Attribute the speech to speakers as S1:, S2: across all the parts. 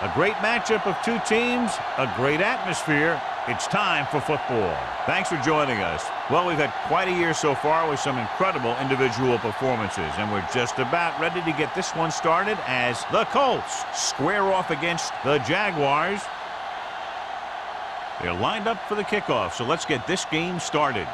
S1: A great matchup of two teams, a great atmosphere. It's time for football. Thanks for joining us. Well, we've had quite a year so far with some incredible individual performances, and we're just about ready to get this one started as the Colts square off against the Jaguars. They're lined up for the kickoff, so let's get this game started.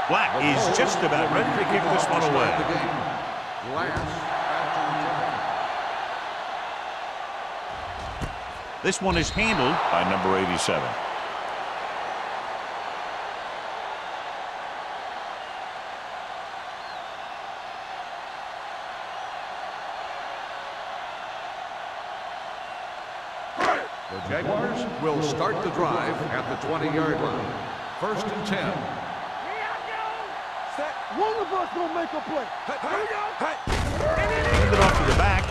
S1: Black is just about ready to kick this one away. This one is handled by number 87.
S2: The Jaguars will start the drive at the 20-yard line. 1st and 10.
S3: One of us gonna make a play. Here we go.
S1: Hand it off to the back.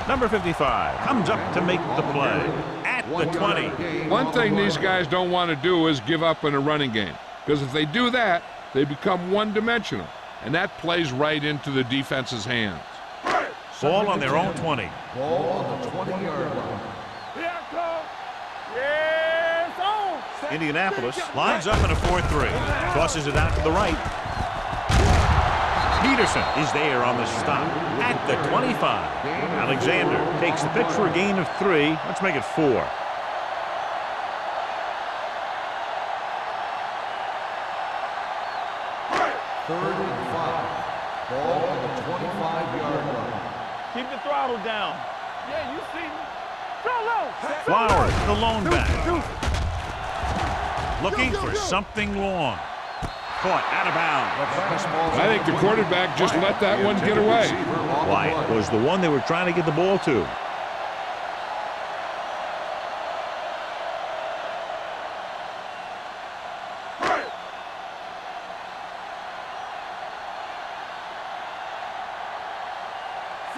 S1: Number 55 comes up to make the play at the 20.
S4: One thing these guys don't want to do is give up in a running game, because if they do that, they become one-dimensional, and that plays right into the defense's hands.
S1: Ball on their own 20.
S2: Ball on the 20-yard line.
S3: Yes, on.
S1: Indianapolis lines up in a 4-3. Tosses it out to the right. Peterson is there on the stop at the 25. Alexander takes the pitch for a gain of 3. Let's make it 4.
S2: Third and 5. Ball on the 25-yard line.
S3: Keep the throttle down. Yeah, you see me. Throw low.
S1: Flowers, the lone back. Looking for something long. Caught out of bounds.
S4: I think the quarterback just let that one get away.
S1: Wyatt was the one they were trying to get the ball to.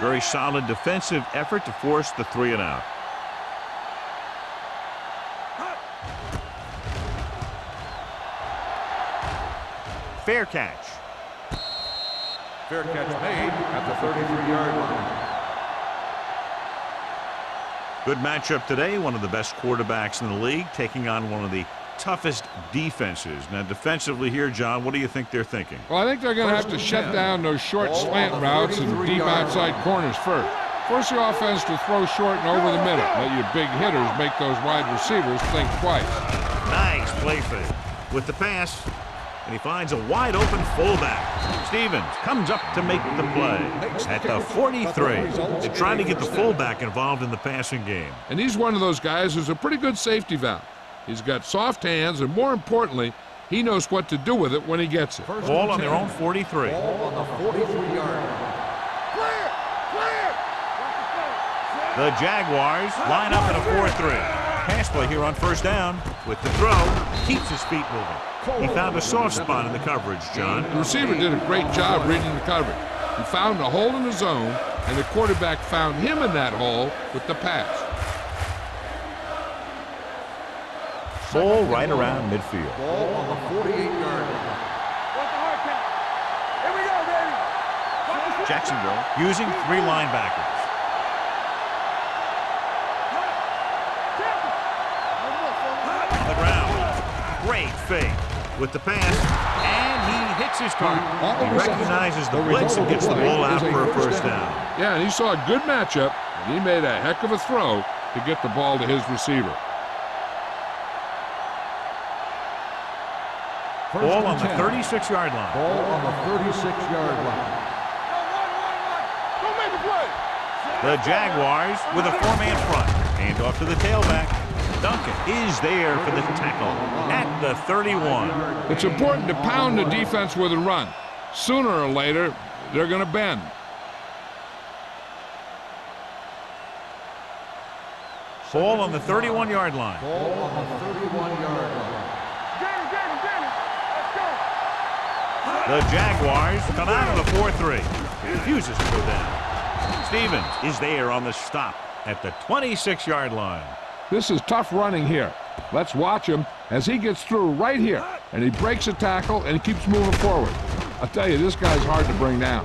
S1: Very solid defensive effort to force the 3-and-out. Fair catch.
S2: Fair catch made at the 33-yard line.
S1: Good matchup today. One of the best quarterbacks in the league taking on one of the toughest defenses. Now, defensively here, John, what do you think they're thinking?
S4: Well, I think they're going to have to shut down those short slant routes and deep outside corners first. Force the offense to throw short and over the middle. Let your big hitters make those wide receivers think twice.
S1: Nice play fake with the pass. And he finds a wide-open fullback. Stevens comes up to make the play at the 43. They're trying to get the fullback involved in the passing game.
S4: And he's one of those guys who's a pretty good safety valve. He's got soft hands, and more importantly, he knows what to do with it when he gets it.
S1: Ball on their own 43.
S2: Ball on the 43-yard line.
S1: The Jaguars line up in a 4-3. Pass play here on 1st down. With the throw, keeps his feet moving. He found a soft spot in the coverage, John.
S4: The receiver did a great job reading the coverage. He found a hole in the zone, and the quarterback found him in that hole with the pass.
S1: Ball right around midfield.
S2: Ball on the 48-yard line.
S3: What's the hard count? Here we go, baby.
S1: Jacksonville using 3 linebackers. On the ground. Great fake with the pass, and he hits his target. He recognizes the blitz and gets the ball out for a 1st down.
S4: Yeah, and he saw a good matchup, and he made a heck of a throw to get the ball to his receiver.
S1: Ball on the 36-yard line.
S2: Ball on the 36-yard line.
S3: Go make a play.
S1: The Jaguars with a 4-man front. Hand off to the tailback. Duncan is there for the tackle at the 31.
S4: It's important to pound the defense with a run. Sooner or later, they're going to bend.
S1: Ball on the 31-yard line.
S2: Ball on the 31-yard line.
S1: The Jaguars come out of the 4-3. Refuses to go down. Stevens is there on the stop at the 26-yard line.
S4: This is tough running here. Let's watch him as he gets through right here. And he breaks a tackle and he keeps moving forward. I'll tell you, this guy's hard to bring down.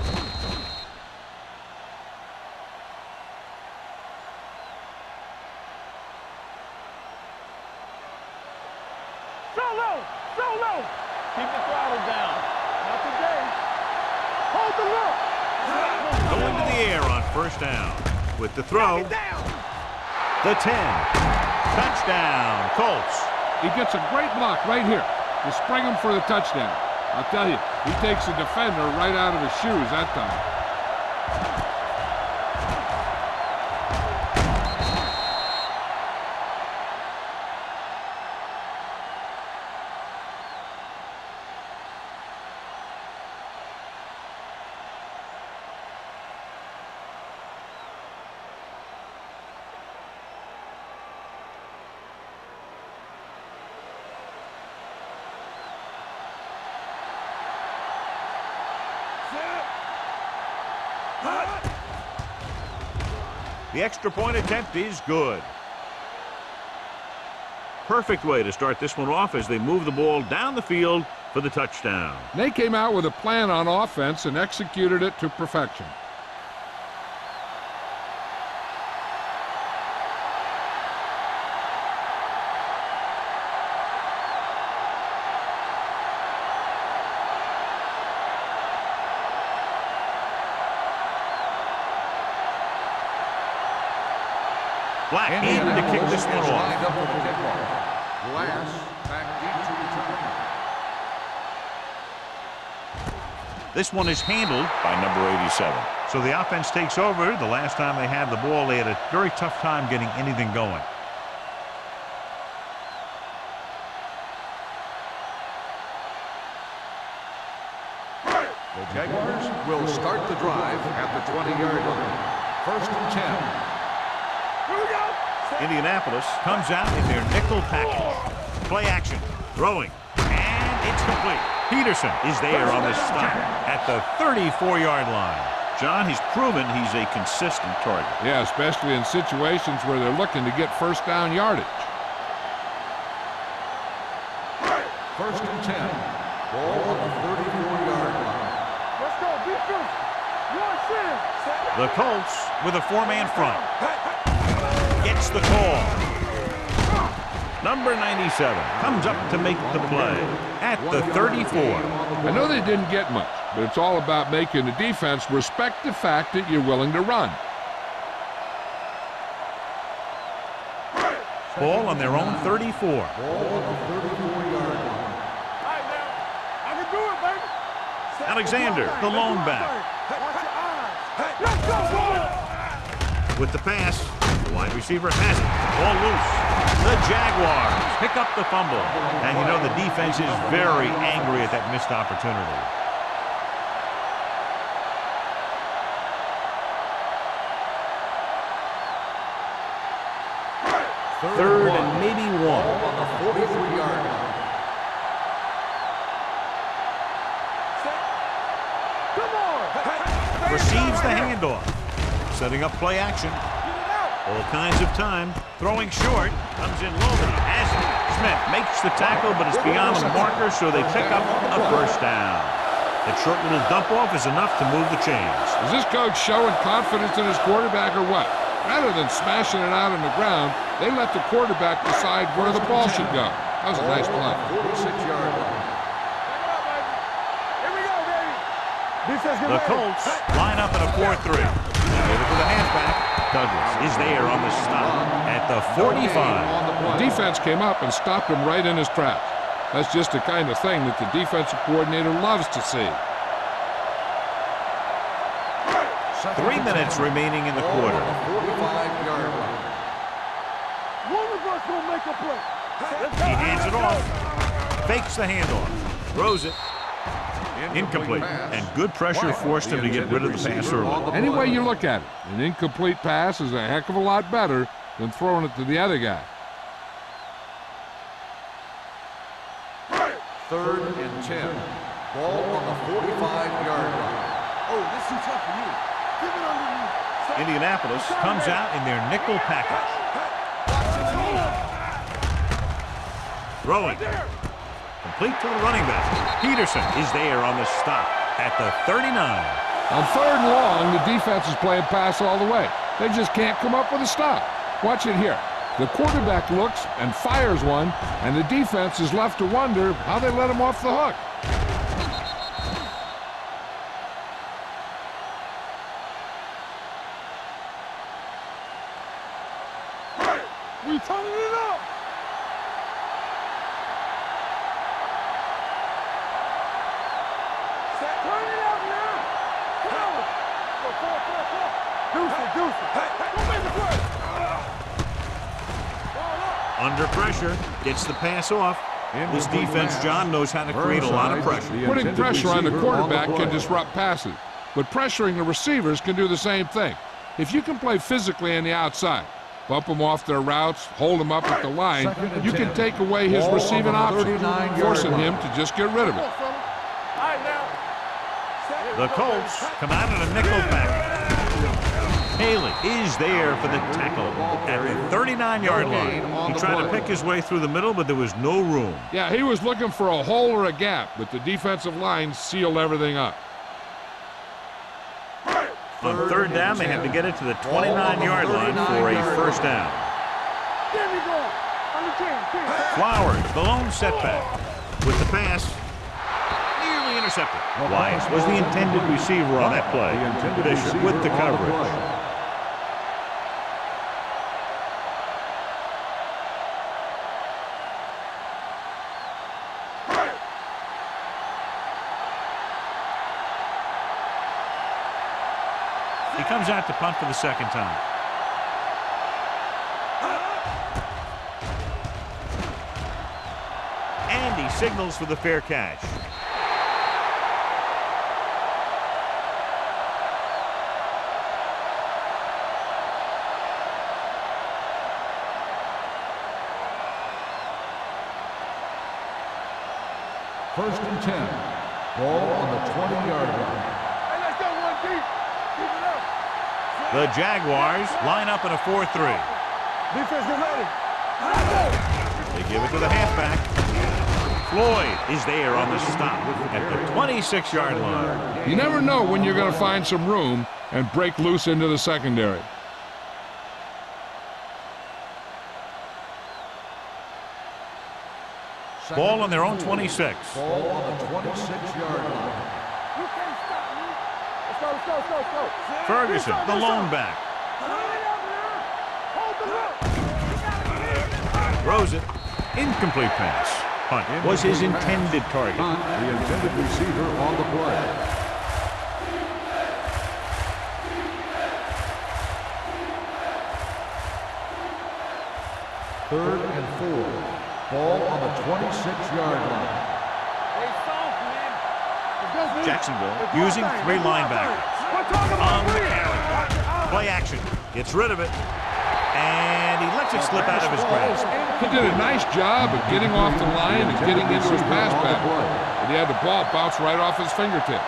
S3: Solo! Keep the throttle down. Not today. Hold the look.
S1: Going to the air on first down. With the throw. The 10. Touchdown, Colts.
S4: He gets a great block right here to spring him for the touchdown. I'll tell you, he takes the defender right out of his shoes that time.
S1: The extra point attempt is good. Perfect way to start this one off as they move the ball down the field for the touchdown.
S4: They came out with a plan on offense and executed it to perfection.
S1: Black in to kick this one off.
S2: Glass back deep to return.
S1: This one is handled by number 87. So the offense takes over. The last time they had the ball, they had a very tough time getting anything going.
S2: The Jaguars will start the drive at the 20-yard line. First and 10.
S1: Indianapolis comes out in their nickel package. Play action, throwing, and it's complete. Peterson is there on the stop at the 34-yard line. John, he's proven he's a consistent target.
S4: Yeah, especially in situations where they're looking to get first down yardage.
S2: First and 10. Ball on the 34-yard line.
S3: Let's go, defense.
S1: The Colts with a four-man front. Gets the call. Number 97 comes up to make the play at the 34.
S4: I know they didn't get much, but it's all about making the defense respect the fact that you're willing to run.
S1: Ball on their own 34.
S2: Ball on the 34-yard line.
S3: All right, now. I can do it, baby.
S1: Alexander, the lone back.
S3: Watch your eyes. Let's go, boy.
S1: With the pass, the wide receiver has it. Ball loose. The Jaguars pick up the fumble. And you know the defense is very angry at that missed opportunity. Third and maybe one.
S2: On the 43-yard line.
S3: Come on.
S1: Receives the handoff. Setting up play action. All kinds of time. Throwing short. Comes in low. He has it. Smith makes the tackle, but it's beyond the marker, so they pick up a first down. That short little dump off is enough to move the chains.
S4: Is this coach showing confidence in his quarterback or what? Rather than smashing it out on the ground, they let the quarterback decide where the ball should go. That was a nice play.
S2: 46-yard line.
S3: Here we go, baby. Defense, get
S1: The
S3: ready.
S1: Colts line up in a 4-3. Give it to the halfback. Douglas is there on the stop at the 45.
S4: The defense came up and stopped him right in his tracks. That's just the kind of thing that the defensive coordinator loves to see.
S1: 3 minutes remaining in the quarter.
S2: 45-yard line.
S3: One of us gonna make a play.
S1: He hands it off. Fakes the handoff. Throws it. Incomplete. And good pressure forced him to get rid of the pass early.
S4: Any way you look at it, an incomplete pass is a heck of a lot better than throwing it to the other guy.
S2: Third and 10. Ball on the 45-yard line.
S3: Oh, this is tough for you. Give it underneath.
S1: Indianapolis comes out in their nickel package. Throwing. Complete to the running back. Peterson is there on the stop at the 39.
S4: On 3rd and long, the defense is playing pass all the way. They just can't come up with a stop. Watch it here. The quarterback looks and fires one, and the defense is left to wonder how they let him off the hook.
S3: We turning it up. Turn it up now. Come on. Go. Deuce it. Go make the play.
S1: Under pressure, gets the pass off. This defense, John, knows how to create a lot of pressure.
S4: Putting pressure on the quarterback can disrupt passes, but pressuring the receivers can do the same thing. If you can play physically on the outside, bump them off their routes, hold them up at the line, you can take away his receiving options, forcing him to just get rid of it.
S1: The Colts come out in a nickel package. Haley is there for the tackle at the 39-yard line. He tried to pick his way through the middle, but there was no room.
S4: Yeah, he was looking for a hole or a gap, but the defensive line sealed everything up.
S1: On 3rd down, they have to get it to the 29-yard line for a 1st down. Flowers, the lone setback. With the pass, nearly intercepted. Wyatt was the intended receiver on that play. Bishop with the coverage. He comes out to punt for the 2nd time. And he signals for the fair catch.
S2: First and 10. Ball on the 20-yard line.
S3: Hey, let's go one deep. Keep it up.
S1: The Jaguars line up in a 4-3.
S3: Defense, get ready.
S1: They give it to the halfback. Floyd is there on the stop at the 26-yard line.
S4: You never know when you're going to find some room and break loose into the secondary.
S1: Ball on their own 26.
S2: Ball on the 26-yard line.
S3: You can't stop me. Let's go.
S1: Ferguson, the lone back. Throws it. Incomplete pass. Punt was his intended target.
S2: The intended receiver on the play. Third and 4. Ball on the 26-yard line.
S1: Jacksonville using 3 linebackers. On the carry. Play action. Gets rid of it. And he lets it slip out of his grasp.
S4: He did a nice job of getting off the line and getting into his pass back. But he had the ball bounce right off his fingertips.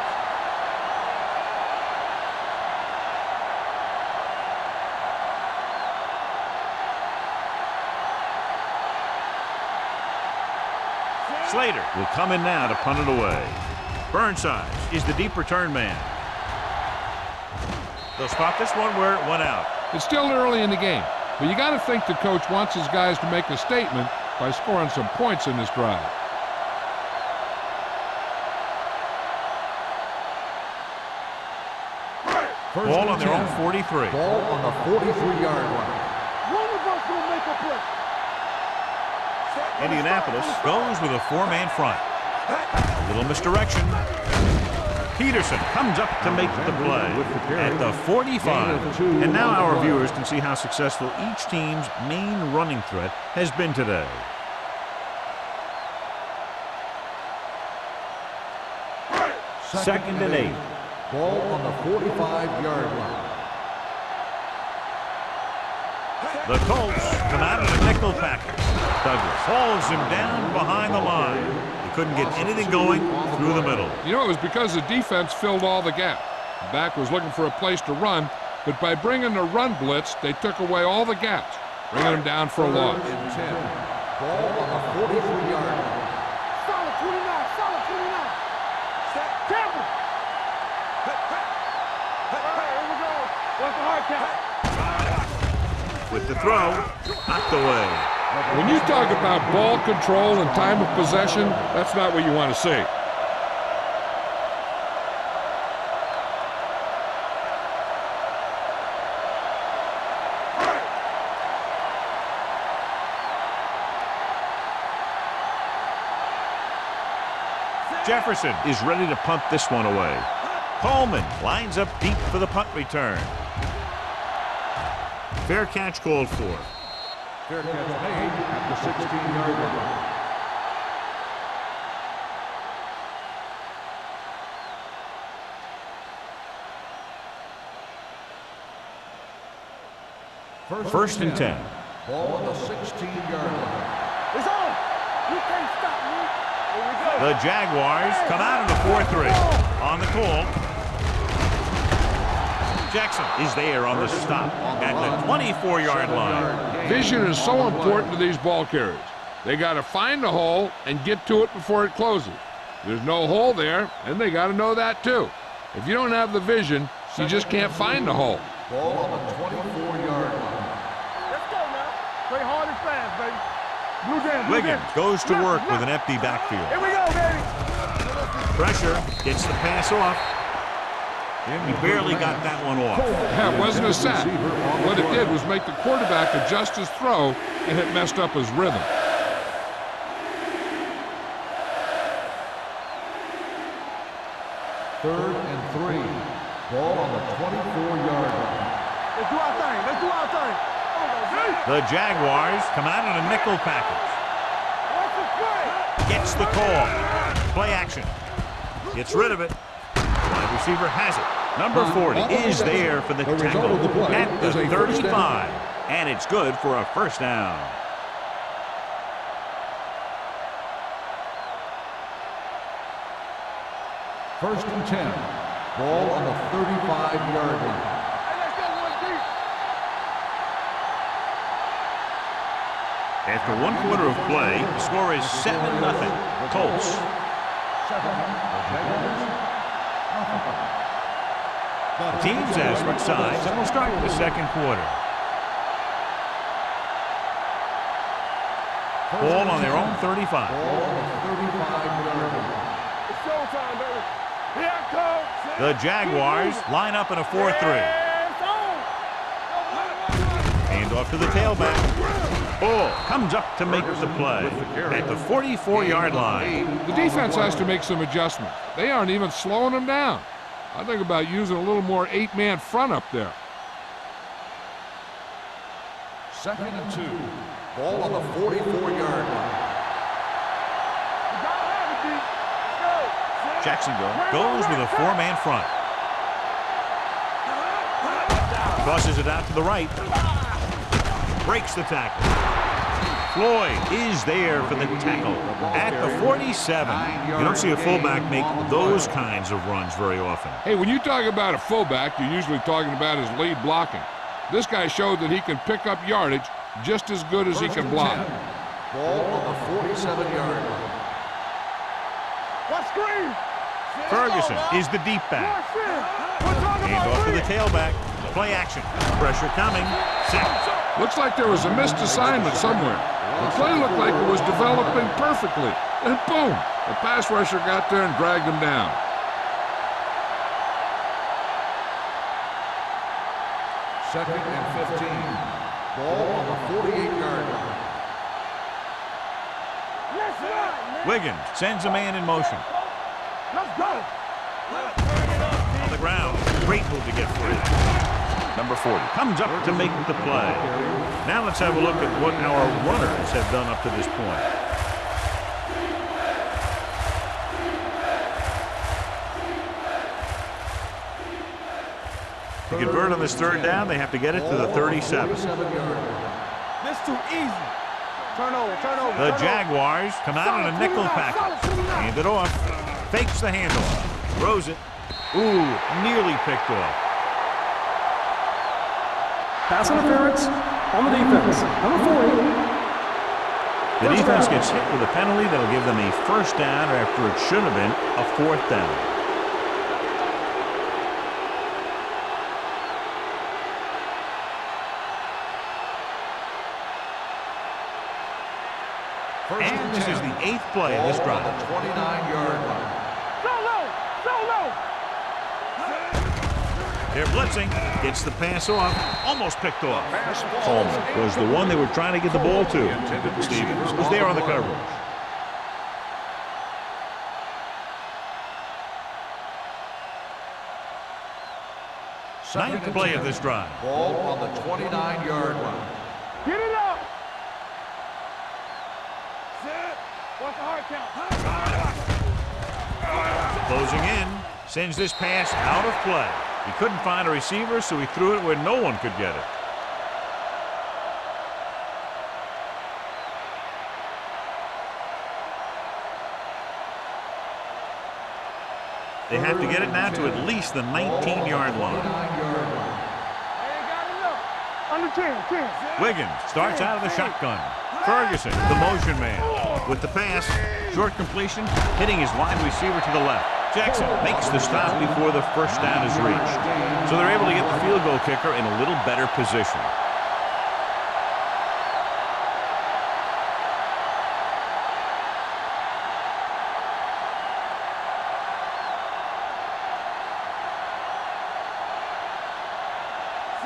S1: Slater will come in now to punt it away. Burnside is the deep return man. They'll spot this one where it went out.
S4: It's still early in the game, but you got to think the coach wants his guys to make a statement by scoring some points in this drive.
S1: Ball on their own 43.
S2: Ball on the 43-yard line.
S3: One of us will make a play.
S1: Indianapolis goes with a 4-man front. A little misdirection. Peterson comes up to make the play at the 45. And now our viewers can see how successful each team's main running threat has been today. Second and 8.
S2: Ball on the 45-yard line.
S1: The Colts come out of the nickel package. Douglas hauls him down behind the line. He couldn't get anything going through the middle.
S4: You know, it was because the defense filled all the gaps. The back was looking for a place to run, but by bringing the run blitz, they took away all the gaps, bringing them down for a loss.
S2: 3rd and 10. Ball on the 43-yard line.
S3: Solid 29, solid 29. Campbell. All right, here we go. What's the hard count?
S1: With the throw, knocked away.
S4: When you talk about ball control and time of possession, that's not what you want to see.
S1: Jefferson is ready to punt this one away. Coleman lines up deep for the punt return. Fair catch called for.
S2: Fair catch made at the 16-yard line.
S1: First and 10.
S2: Ball on the 16-yard line.
S3: It's on. You can't stop me. Here we go.
S1: The Jaguars come out in the 4-3. On the call, Jackson is there on the stop at the 24-yard line.
S4: Vision is so important to these ball carriers. They got to find the hole and get to it before it closes. There's no hole there, and they got to know that too. If you don't have the vision, you just can't find the hole.
S2: Ball on the 24-yard line.
S3: Let's go now. Play hard and fast, baby. Blue jam, blue
S1: Wiggins
S3: jam.
S1: goes to work with an empty backfield.
S3: Here we go, baby.
S1: Pressure, gets the pass off. He barely got that one off.
S4: Yeah, it wasn't a sack. What it did was make the quarterback adjust his throw, and it messed up his rhythm.
S2: Third and 3. Ball on the 24-yard line.
S3: Let's do our thing. Let's do our thing.
S1: The Jaguars come out in a nickel package.
S3: What's the play?
S1: Gets the call. Play action. Gets rid of it. Wide receiver has it. Number 40 is there for the tackle at the 35. And it's good for a first down.
S2: First and 10. Ball on the 35-yard line.
S3: Hey, let's go, one deep.
S1: After 1 quarter of play, the score is 7-0. Colts. The teams have switched sides and will start the second quarter. Ball on their own 35.
S2: Ball on the 35-yard line.
S3: It's showtime, baby. Here I come.
S1: The Jaguars line up in a 4-3.
S3: Yeah, it's on.
S1: Hand off to the tailback. Ball comes up to make the play at the 44-yard line.
S4: The defense has to make some adjustments. They aren't even slowing them down. I think about using a little more 8-man front up there.
S2: Second and 2. Ball on the 44-yard line.
S1: Jacksonville goes with a 4-man front. Crosses it out to the right. Breaks the tackle. Floyd is there for the tackle at the 47. You don't see a fullback make those kinds of runs very often.
S4: Hey, when you talk about a fullback, you're usually talking about his lead blocking. This guy showed that he can pick up yardage just as good as he can block.
S2: Ball on the 47-yard line.
S3: What screen?
S1: Ferguson is the deep back. Hand off to the tailback. Play action. Pressure coming. Sacked.
S4: Looks like there was a missed assignment somewhere. The play looked like it was developing perfectly. And boom, the pass rusher got there and dragged him down.
S2: Second and 15. Ball on the 48-yard line.
S3: Let's run, man.
S1: Wiggins sends a man in motion.
S3: Let's go.
S1: On the ground. Great move to get free. Number 40 comes up to make the play. Now let's have a look at what our runners have done up to this point. To convert on this third down, they have to get it to the 37.
S3: This too easy. Turn over, turn over.
S1: The Jaguars come out in a nickel package. Hand it off. Fakes the handoff. Throws it. Ooh, nearly picked off.
S3: Pass interference on the defense. Number 40.
S1: The defense gets hit with a penalty that'll give them a first down after it should have been a fourth down. And this is the 8th play of this drive.
S2: 29-yard line.
S1: They're blitzing. Gets the pass off. Almost picked off. Coleman was the one they were trying to get the ball to. Stevens was there on the coverage. Ninth play of this drive.
S2: Ball on the 29-yard line.
S3: Get it up. What's the hard count?
S1: Closing in. Sends this pass out of play. He couldn't find a receiver, so he threw it where no one could get it. They have to get it now to at least the 19-yard line.
S3: Under 10.
S1: Wiggins starts out of the shotgun. Ferguson, the motion man. With the pass, short completion, hitting his wide receiver to the left. Jackson makes the stop before the first down is reached. So they're able to get the field goal kicker in a little better position.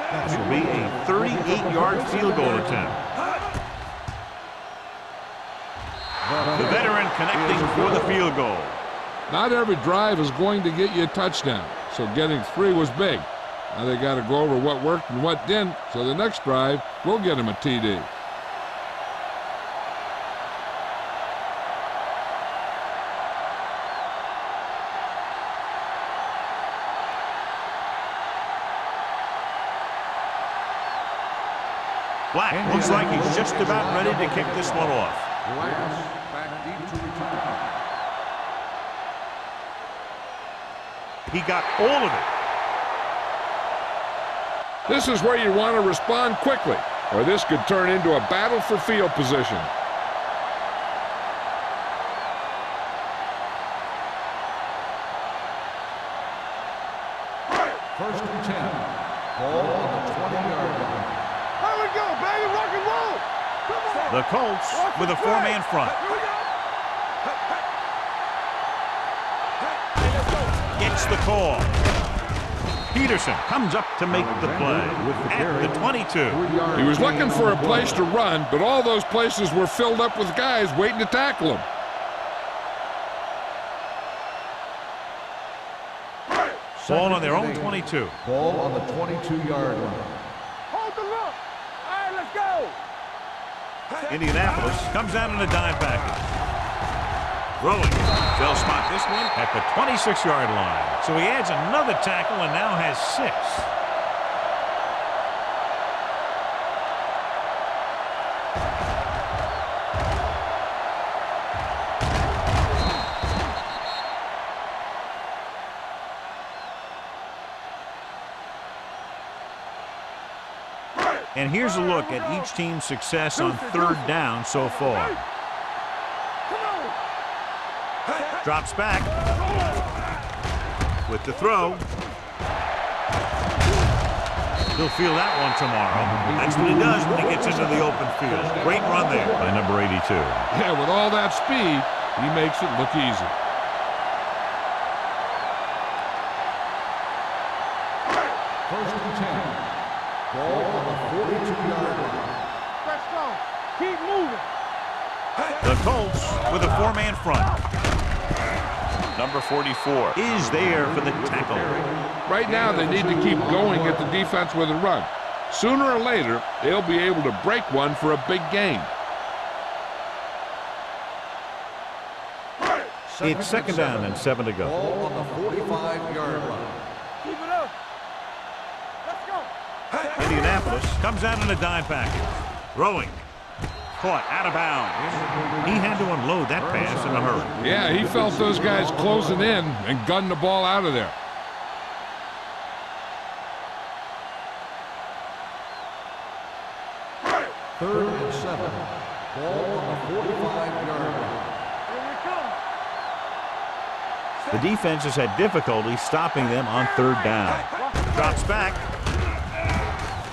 S1: That will be a 38-yard field goal attempt. The veteran connecting for the field goal.
S4: Not every drive is going to get you a touchdown, so getting 3 was big. Now they got to go over what worked and what didn't, so the next drive will get him a TD.
S1: Black looks like he's just about ready to kick this one off.
S2: Last back deep to return.
S1: He got all of it.
S4: This is where you want to respond quickly, or this could turn into a battle for field position.
S2: First and 10. Ball on the 20-yard line.
S3: Here we go, baby. Rock and roll. Come on.
S1: The Colts with a 4-man front.
S3: Here we go.
S1: Gets the call. Peterson comes up to make the play at the 22.
S4: He was looking for a place to run, but all those places were filled up with guys waiting to tackle him.
S1: Ball on their own 22.
S2: Ball on the 22-yard line.
S3: Hold the look. All right, let's go.
S1: Indianapolis comes out in a dime package. Throwing. They'll spot this one at the 26-yard line. So he adds another tackle and now has 6. And here's a look at each team's success on 3rd down so far. Drops back with the throw. He'll feel that one tomorrow. That's what he does when he gets into the open field. Great run there by number 82.
S4: Yeah, with all that speed, he makes it look easy.
S2: First and 10. Ball on the 42-yard line.
S3: Let's go. Keep moving.
S1: The Colts with a 4-man front. Number 44 is there for the tackle.
S4: Right now, they need to keep going at the defense with a run. Sooner or later, they'll be able to break one for a big gain.
S1: It's 2nd down and 7 to go.
S2: Ball on the 45-yard line.
S3: Keep it up. Let's go.
S1: Indianapolis comes out in a dime package. Throwing. Caught out of bounds. He had to unload that pass in a hurry.
S4: Yeah, he felt those guys closing in and gunned the ball out of there.
S2: 3rd and 7. Ball on the 45-yard line.
S3: Here we come.
S1: The defense has had difficulty stopping them on 3rd down. Drops back.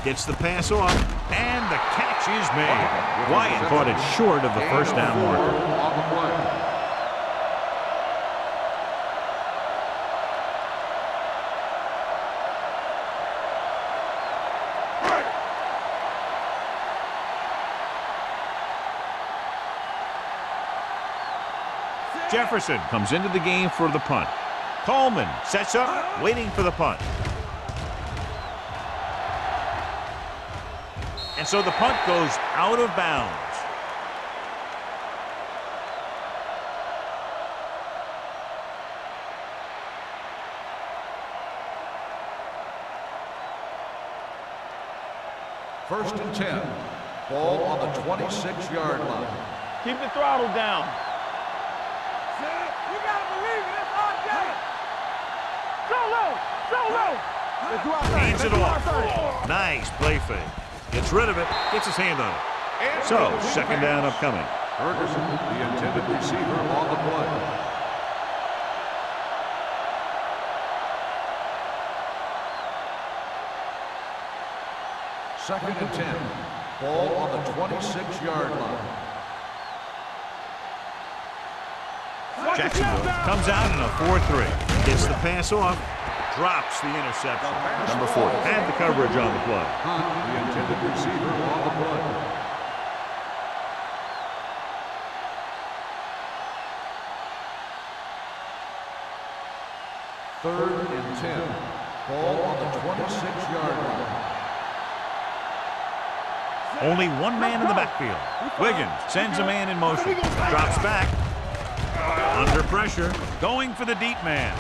S1: Gets the pass off, and the catch is made. Wyatt caught it short of the first down marker.
S2: On the play.
S1: Jefferson comes into the game for the punt. Coleman sets up, waiting for the punt. And so the punt goes out of bounds.
S2: First and 10. Ball on the 26-yard line.
S3: Keep the throttle down. You gotta believe it. That's our game. So low. So low. Let's do our thing.
S1: Hands
S3: Let's
S1: it
S3: do our
S1: off.
S3: thing.
S1: Nice play fake. Gets rid of it. Gets his hand on it. So, second down upcoming.
S2: Ferguson, the intended receiver, on the play. Second and 10. Ball on the 26-yard line.
S1: Jacksonville comes out in a 4-3. Gets the pass off. Drops the interception. Number 4 had the coverage on the play.
S2: Hunt, the intended receiver, on the play. Third and 10. Ball on the 26-yard line.
S1: Only one man in the backfield. Wiggins sends a man in motion. Drops back. Under pressure. Going for the deep man.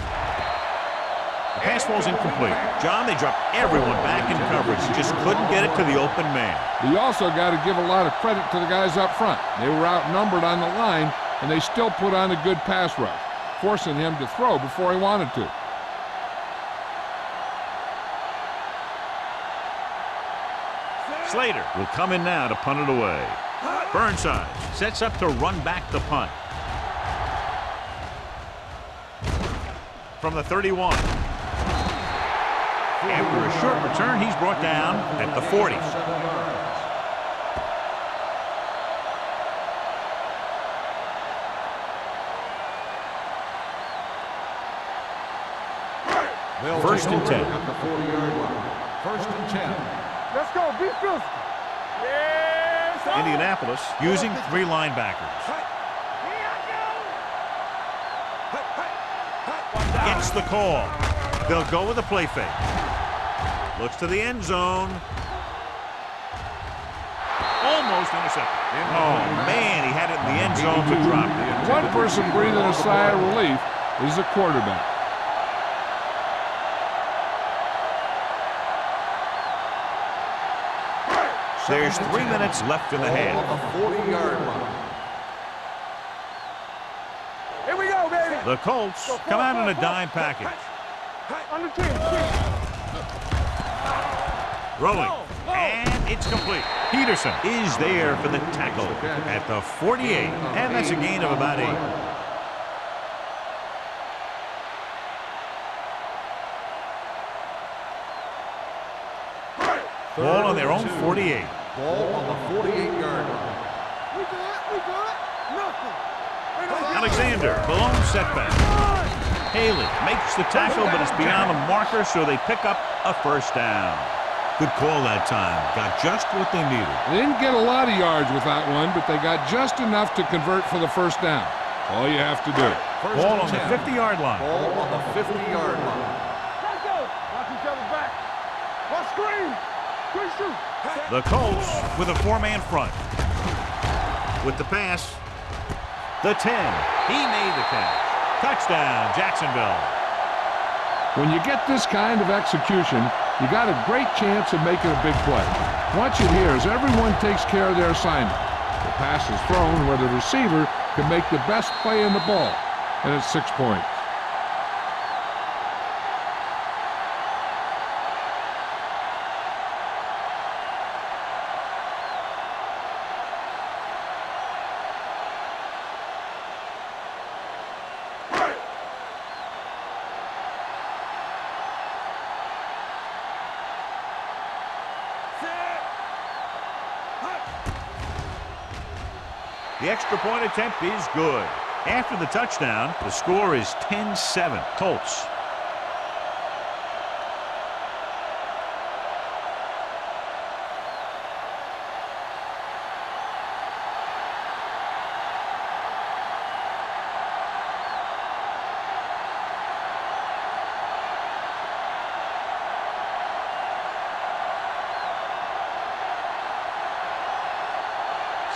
S1: The pass ball's incomplete. John, they dropped everyone back in coverage. Just couldn't get it to the open man.
S4: You also got to give a lot of credit to the guys up front. They were outnumbered on the line, and they still put on a good pass rush, forcing him to throw before he wanted to.
S1: Slater will come in now to punt it away. Burnside sets up to run back the punt. From the 31. After a short return, he's brought down at the 40. First and 10.
S2: At the 40-yard line. First and 10.
S3: Let's go. Be physical. Yes.
S1: Indianapolis using 3 linebackers. Gets the call. They'll go with a play fake. Looks to the end zone. Almost intercepted. Oh, man, he had it in the end zone to drop it.
S4: One person breathing a sigh of relief is the quarterback.
S1: There's 3 minutes left in the half.
S2: On the 40-yard line.
S3: Here we go, baby.
S1: The Colts come out in a dime package.
S3: Under 10.
S1: Rolling. And it's complete. Peterson is there for the tackle at the 48. And that's a gain of about 8. Ball on their own 48.
S2: Ball on the 48-yard line.
S3: We good. Nothing.
S1: Alexander, blown setback. Haley makes the tackle, but it's beyond the marker, so they pick up a first down. Good call that time. Got just what they needed.
S4: They didn't get a lot of yards with that one, but they got just enough to convert for the first down. All you have to do.
S2: First
S1: Ball
S2: and
S1: on the
S2: 10.
S1: 50-yard line.
S2: Ball on the 50-yard line.
S3: Let's go. Watch each other back. Watch screen. Quick shoot.
S1: The Colts with a 4-man front. With the pass. The 10. He made the catch. Touchdown, Jacksonville.
S4: When you get this kind of execution, you got a great chance of making a big play. Watch it here as everyone takes care of their assignment. The pass is thrown where the receiver can make the best play in the ball, and it's 6 points.
S1: The extra point attempt is good. After the touchdown, the score is 10-7, Colts.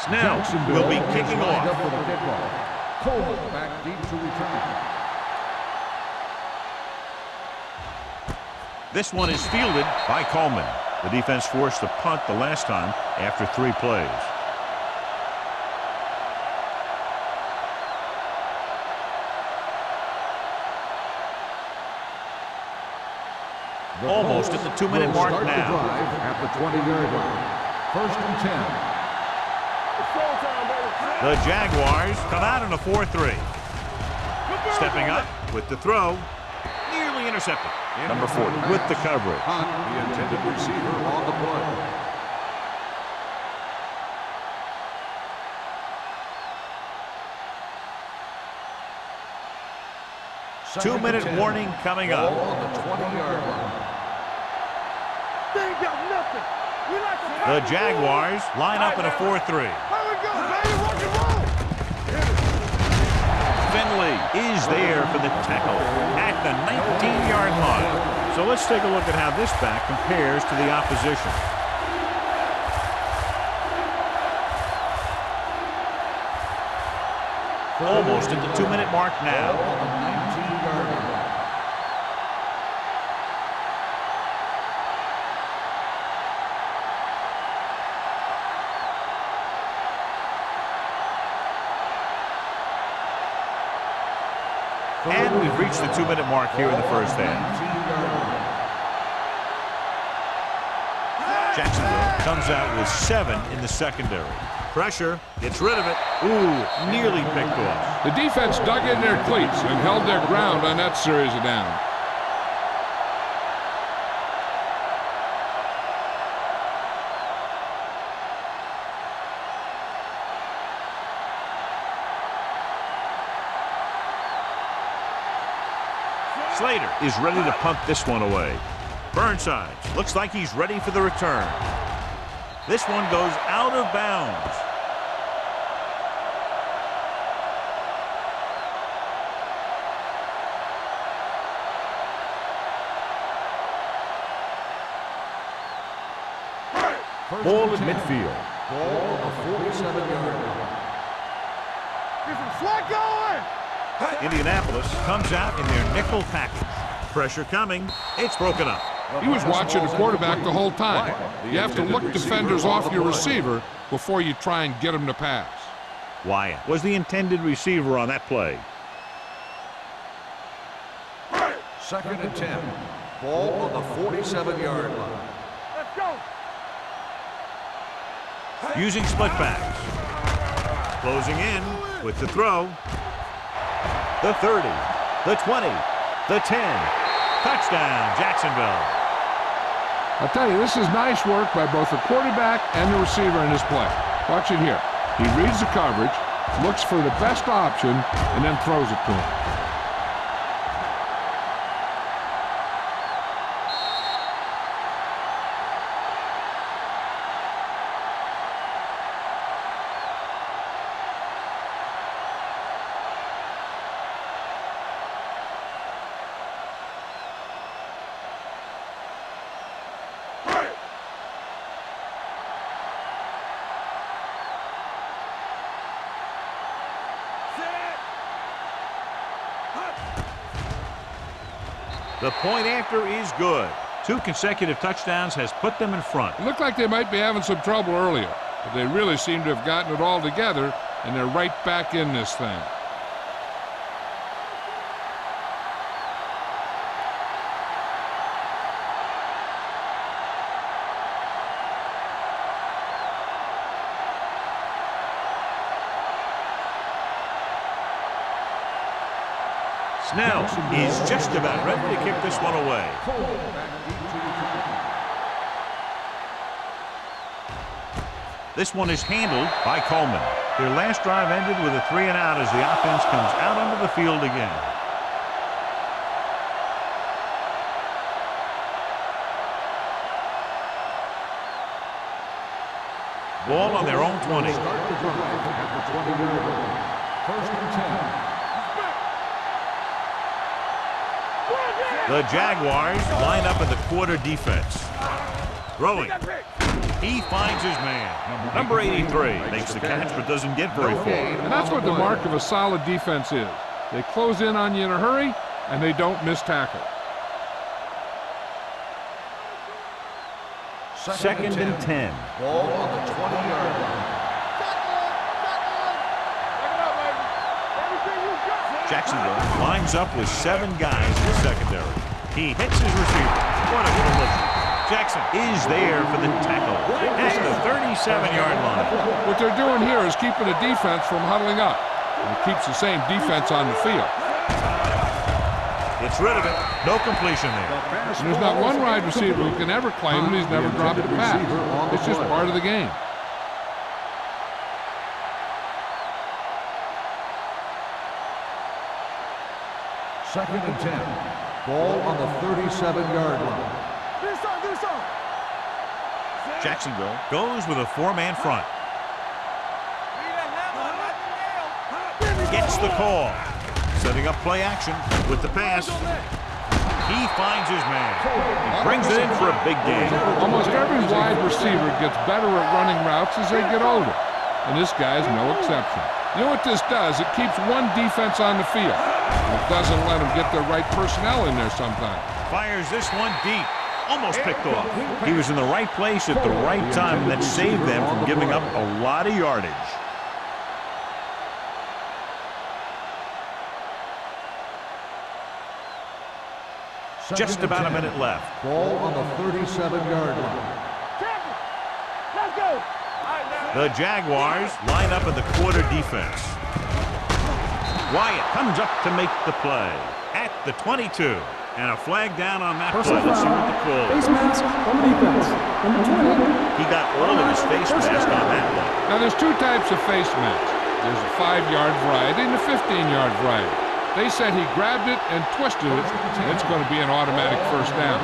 S1: Snell will be kicking off.
S2: Cole back deep to return.
S1: This one is fielded by Coleman. The defense forced a punt the last time after 3 plays. Almost at the 2-minute mark
S2: Start the
S1: now.
S2: drive at the 20-yard line. 1st and 10.
S1: The Jaguars come out in a 4-3. Stepping up with the throw. Nearly intercepted. Number 40 with the coverage.
S2: Hunt, the intended receiver on the play.
S1: Two-minute warning coming up.
S2: On the 20-yard line.
S3: They ain't got nothing. We like to
S1: The Jaguars line up in a 4-3.
S3: Here we go, baby. Rock and roll.
S1: Finley is there for the tackle at the 19-yard line. So let's take a look at how this back compares to the opposition. Almost at the 2-minute mark now.
S2: On the 19-yard line.
S1: And we've reached the 2-minute mark here in the first half. Jacksonville comes out with 7 in the secondary. Pressure, gets rid of it. Ooh, nearly picked off.
S4: The defense dug in their cleats and held their ground on that series of downs.
S1: Slater is ready to punt this one away. Burnside looks like he's ready for the return. This one goes out of bounds. Ball at midfield.
S2: Ball on the 47-yard line.
S3: Get some slack going.
S1: Indianapolis comes out in their nickel package. Pressure coming. It's broken up.
S4: He was watching the quarterback the whole time. You have to look defenders off your receiver before you try and get him to pass.
S1: Wyatt was the intended receiver on that play.
S2: 2nd and 10. Ball on the 47-yard line.
S3: Let's go.
S1: Using split backs. Closing in with the throw. The 30, the 20, the 10. Touchdown, Jacksonville.
S4: I'll tell you, this is nice work by both the quarterback and the receiver in this play. Watch it here. He reads the coverage, looks for the best option, and then throws it to him.
S1: The point after is good. 2 consecutive touchdowns has put them in front.
S4: It looked like they might be having some trouble earlier, but they really seem to have gotten it all together, and they're right back in this thing.
S1: Snell is just about ready to kick this one away. This one is handled by Coleman. Their last drive ended with a 3-and-out as the offense comes out onto the field again. Ball on their own 20.
S2: Start the drive at the 20-yard line. First and 10.
S1: The Jaguars line up in the quarter defense. Throwing. He finds his man. Number 83 makes the catch but doesn't get very far.
S4: And that's what the mark of a solid defense is. They close in on you in a hurry, and they don't miss tackle.
S1: Second and 10.
S2: Ball on the 20-yard line.
S1: Jacksonville lines up with 7 guys in the secondary. He hits his receiver. What a collision. Jackson is there for the tackle at the 37-yard line.
S4: What they're doing here is keeping the defense from huddling up. And it keeps the same defense on the field.
S1: Gets rid of it. No completion there.
S4: And there's not one wide receiver who can ever claim that he's never dropped a pass. It's just part of the game.
S2: Second and 10. Ball on the 37-yard line.
S1: Jacksonville goes with a 4-man front. Gets the call. Setting up play action with the pass. He finds his man. He brings it in for a big gain.
S4: Almost every wide receiver gets better at running routes as they get older. And this guy is no exception. You know what this does? It keeps one defense on the field. It doesn't let them get the right personnel in there sometimes.
S1: Fires this one deep. Almost picked off. He was in the right place at the right time, and that saved them from giving up a lot of yardage. Just about a minute left.
S2: Ball on the 37-yard line.
S3: Let's go.
S1: The Jaguars line up in the quarter defense. Wyatt comes up to make the play at the 22. And a flag down on that play. Let's see what the call is.
S5: Face mask on the defense. Number 20.
S1: He got all of his face mask on that one.
S4: Now, there's 2 types of face masks. There's a 5-yard variety and a 15-yard variety. They said he grabbed it and twisted it, and it's going to be an automatic first down.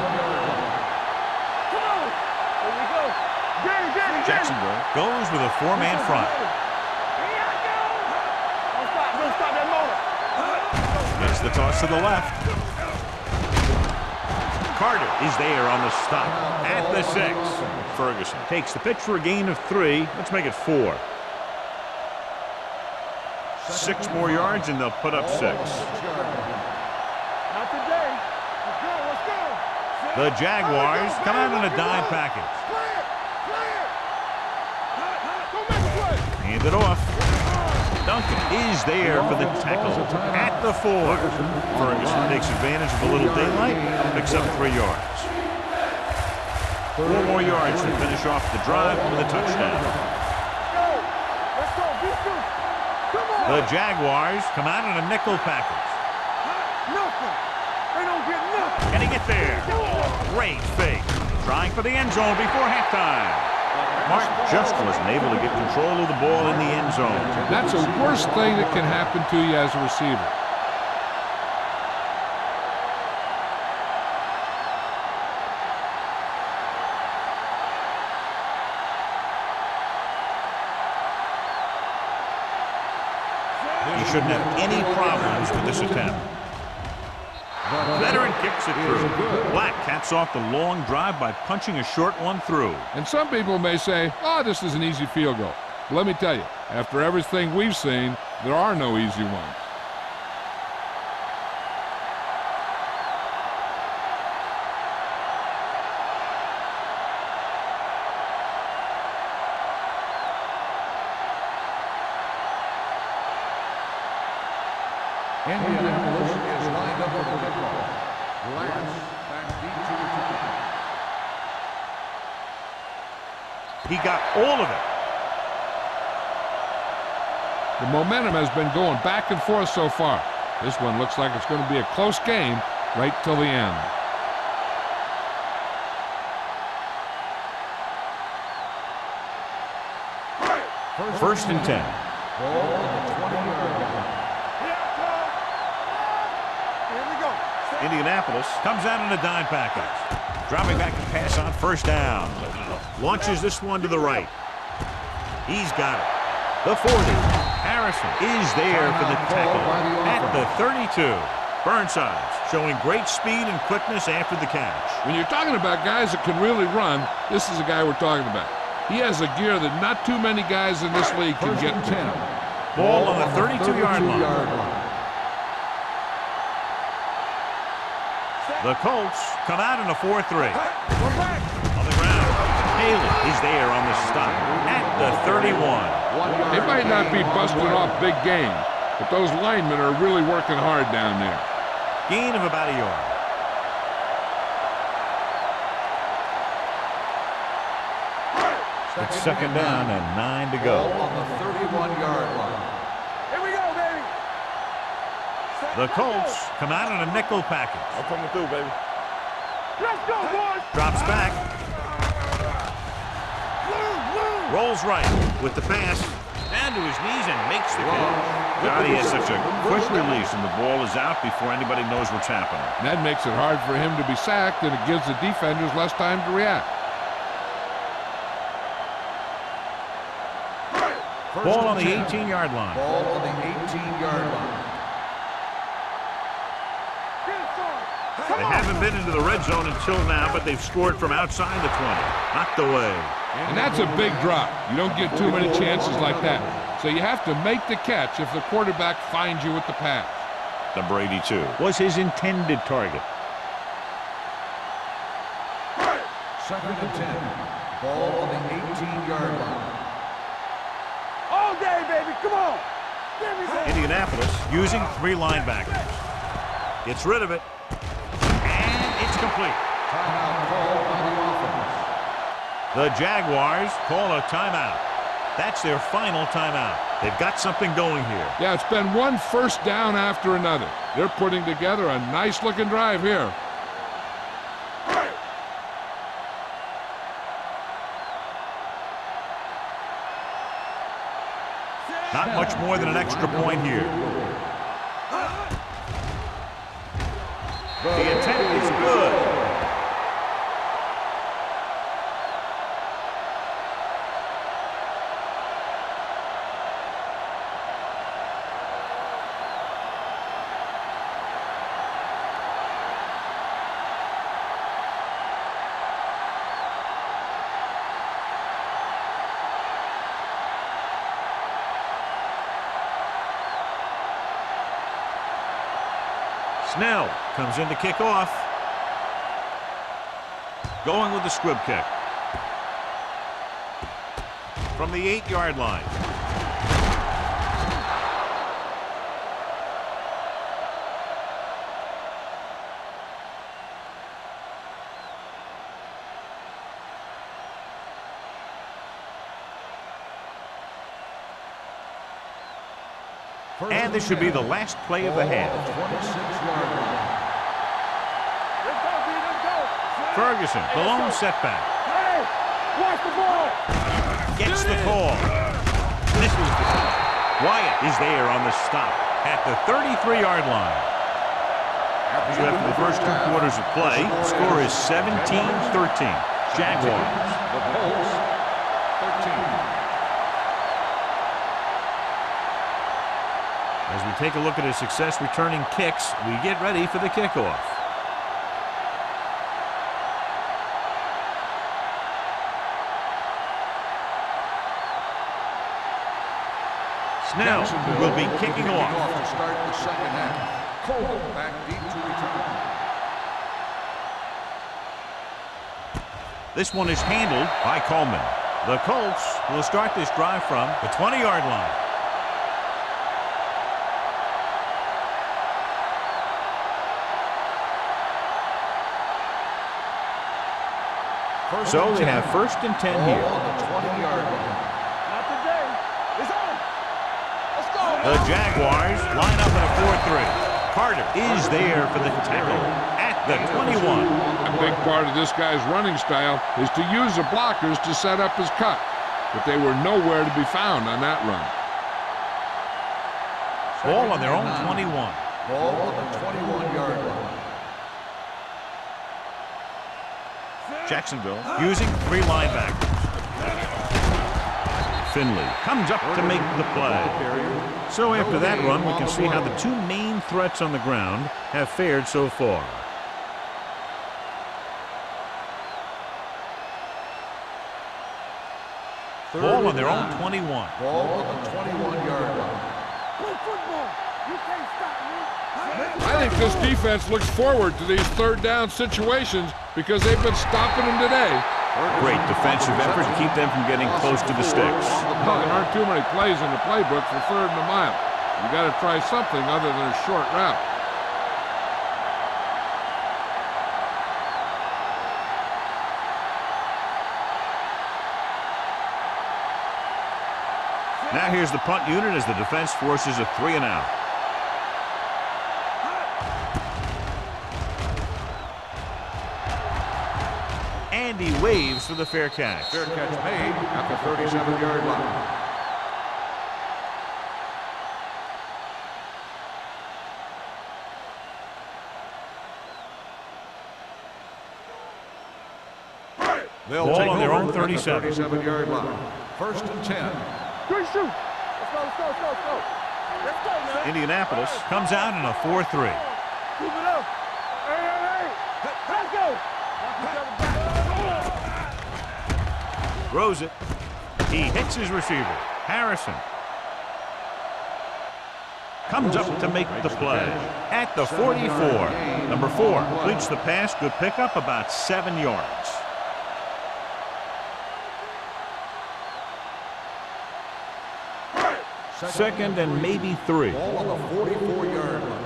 S1: Jacksonville goes with a 4-man front. Gets the toss to the left. Carter is there on the stop at the 6. Ferguson takes the pitch for a gain of 3. Let's make it 4. 6 more yards and they'll put up 6.
S3: Not today. Let's go.
S1: The Jaguars come out in a dime package. Hand it off. Duncan is there for the tackle at the 4. Ferguson takes advantage of a little daylight, picks up 3 yards. 4 more yards to finish off the drive with a touchdown. The Jaguars come out in a nickel package. Can he get there? Great fake. Trying for the end zone before halftime. Martin just wasn't able to get control of the ball in the end zone.
S4: That's the worst thing that can happen to you as a receiver.
S1: He shouldn't have any problems with this attempt. Veteran kicks it through. Black caps off the long drive by punching a short one through.
S4: And some people may say, oh, this is an easy field goal. But let me tell you, after everything we've seen, there are no easy ones.
S2: Indianapolis is lined up with the kickoff. Lance back deep to return.
S1: He got all of it.
S4: The momentum has been going back and forth so far. This one looks like it's going to be a close game right till the end.
S1: First and 10.
S2: Ball on the 20-yard line.
S3: Here we go.
S1: Indianapolis comes out in a dime package. Dropping back to pass on first down. Launches this one to the right. He's got it. The 40. Harrison is there for the tackle at the 32. Burnsides showing great speed and quickness after the catch.
S4: When you're talking about guys that can really run, this is a guy we're talking about. He has a gear that not too many guys in this league can get to.
S1: Ball on the 32-yard line. The Colts come out in a 4-3. On the ground, Haley is there on the stop at the 31.
S4: They might not be busting off big game, but those linemen are really working hard down there.
S1: Gain of about a yard. It's second down and 9 to go.
S2: Ball on the 31-yard line.
S3: Here we go, baby.
S1: The Colts come out in a nickel package.
S3: I'm coming through, baby. Let's go, boys.
S1: Drops back. Rolls right with the pass. Down to his knees and makes the catch. God, he has such a quick release, and the ball is out before anybody knows what's happening.
S4: And that makes it hard for him to be sacked, and it gives the defenders less time to react.
S1: Ball on the 18-yard line.
S2: Ball on the 18-yard line.
S1: They haven't been into the red zone until now, but they've scored from outside the 20. Knocked away.
S4: And that's a big drop. You don't get too many chances like that. So you have to make the catch if the quarterback finds you with the pass.
S1: Number 82 was his intended target.
S2: Second and 10. Ball on the 18-yard line.
S3: All day, baby. Come on. Give me that.
S1: Indianapolis using 3 linebackers. Gets rid of it. And it's complete.
S2: Timeout call by the offense.
S1: The Jaguars call a timeout. That's their final timeout. They've got something going here.
S4: Yeah, it's been one first down after another. They're putting together a nice-looking drive here.
S1: Not much more than an extra point here. The intent is good. Snell comes in to kick off. Going with the squib kick. From the 8-yard line. And this should be the last play of the half.
S2: 26-yard line.
S3: Let's go, B. Let's go.
S1: Ferguson, the lone setback.
S3: Hey, watch the ball.
S1: Gets the call. This is Wyatt is there on the stop at the 33-yard line. So after the first 2 quarters of play, the score is 17-13. Jaguars.
S2: The Colts, 13.
S1: As we take a look at his success returning kicks, we get ready for the kickoff. Snell will be kicking off.
S2: To start the second half. Cole back deep to return.
S1: This one is handled by Coleman. The Colts will start this drive from the 20-yard line. So they have first and 10 here.
S2: Ball on the 20-yard line.
S3: Not today. It's on. Let's go.
S1: The Jaguars line up in a 4-3. Carter is there for the tackle at the 21.
S4: A big part of this guy's running style is to use the blockers to set up his cut, but they were nowhere to be found on that run.
S1: Ball on their own 21.
S2: Ball on the 21-yard line.
S1: Jacksonville using 3 linebackers. Finley comes up to make the play. So after that run, we can see how the 2 main threats on the ground have fared so far. Ball on their own 21.
S2: Ball on the 21-yard line.
S3: Play football. You can't stop me.
S4: I think this defense looks forward to these third-down situations because they've been stopping them today.
S1: Great defensive effort to keep them from getting close to the sticks.
S4: Well, there aren't too many plays in the playbook for 3rd and a mile. You got to try something other than a short route.
S1: Now here's the punt unit as the defense forces a 3 and out. And he waves for the fair catch.
S2: Fair catch made at the 37-yard line. They'll
S1: Ball
S2: take
S1: on their
S2: over
S1: own
S2: at the
S1: 37.
S2: 37-yard line. 1st and 10.
S3: Good shoot. Let's go, let's go, let's go, let's go. Let's go, man.
S1: Indianapolis comes out in a 4-3.
S3: Keep it up. Hey, hey, hey. Let's go. Watch each other back.
S1: Throws it. He hits his receiver. Harrison comes up to make the play at the 44. Number 4 completes the pass. Good pickup, about 7 yards. Second and maybe 3.
S2: Ball on the 44-yard line.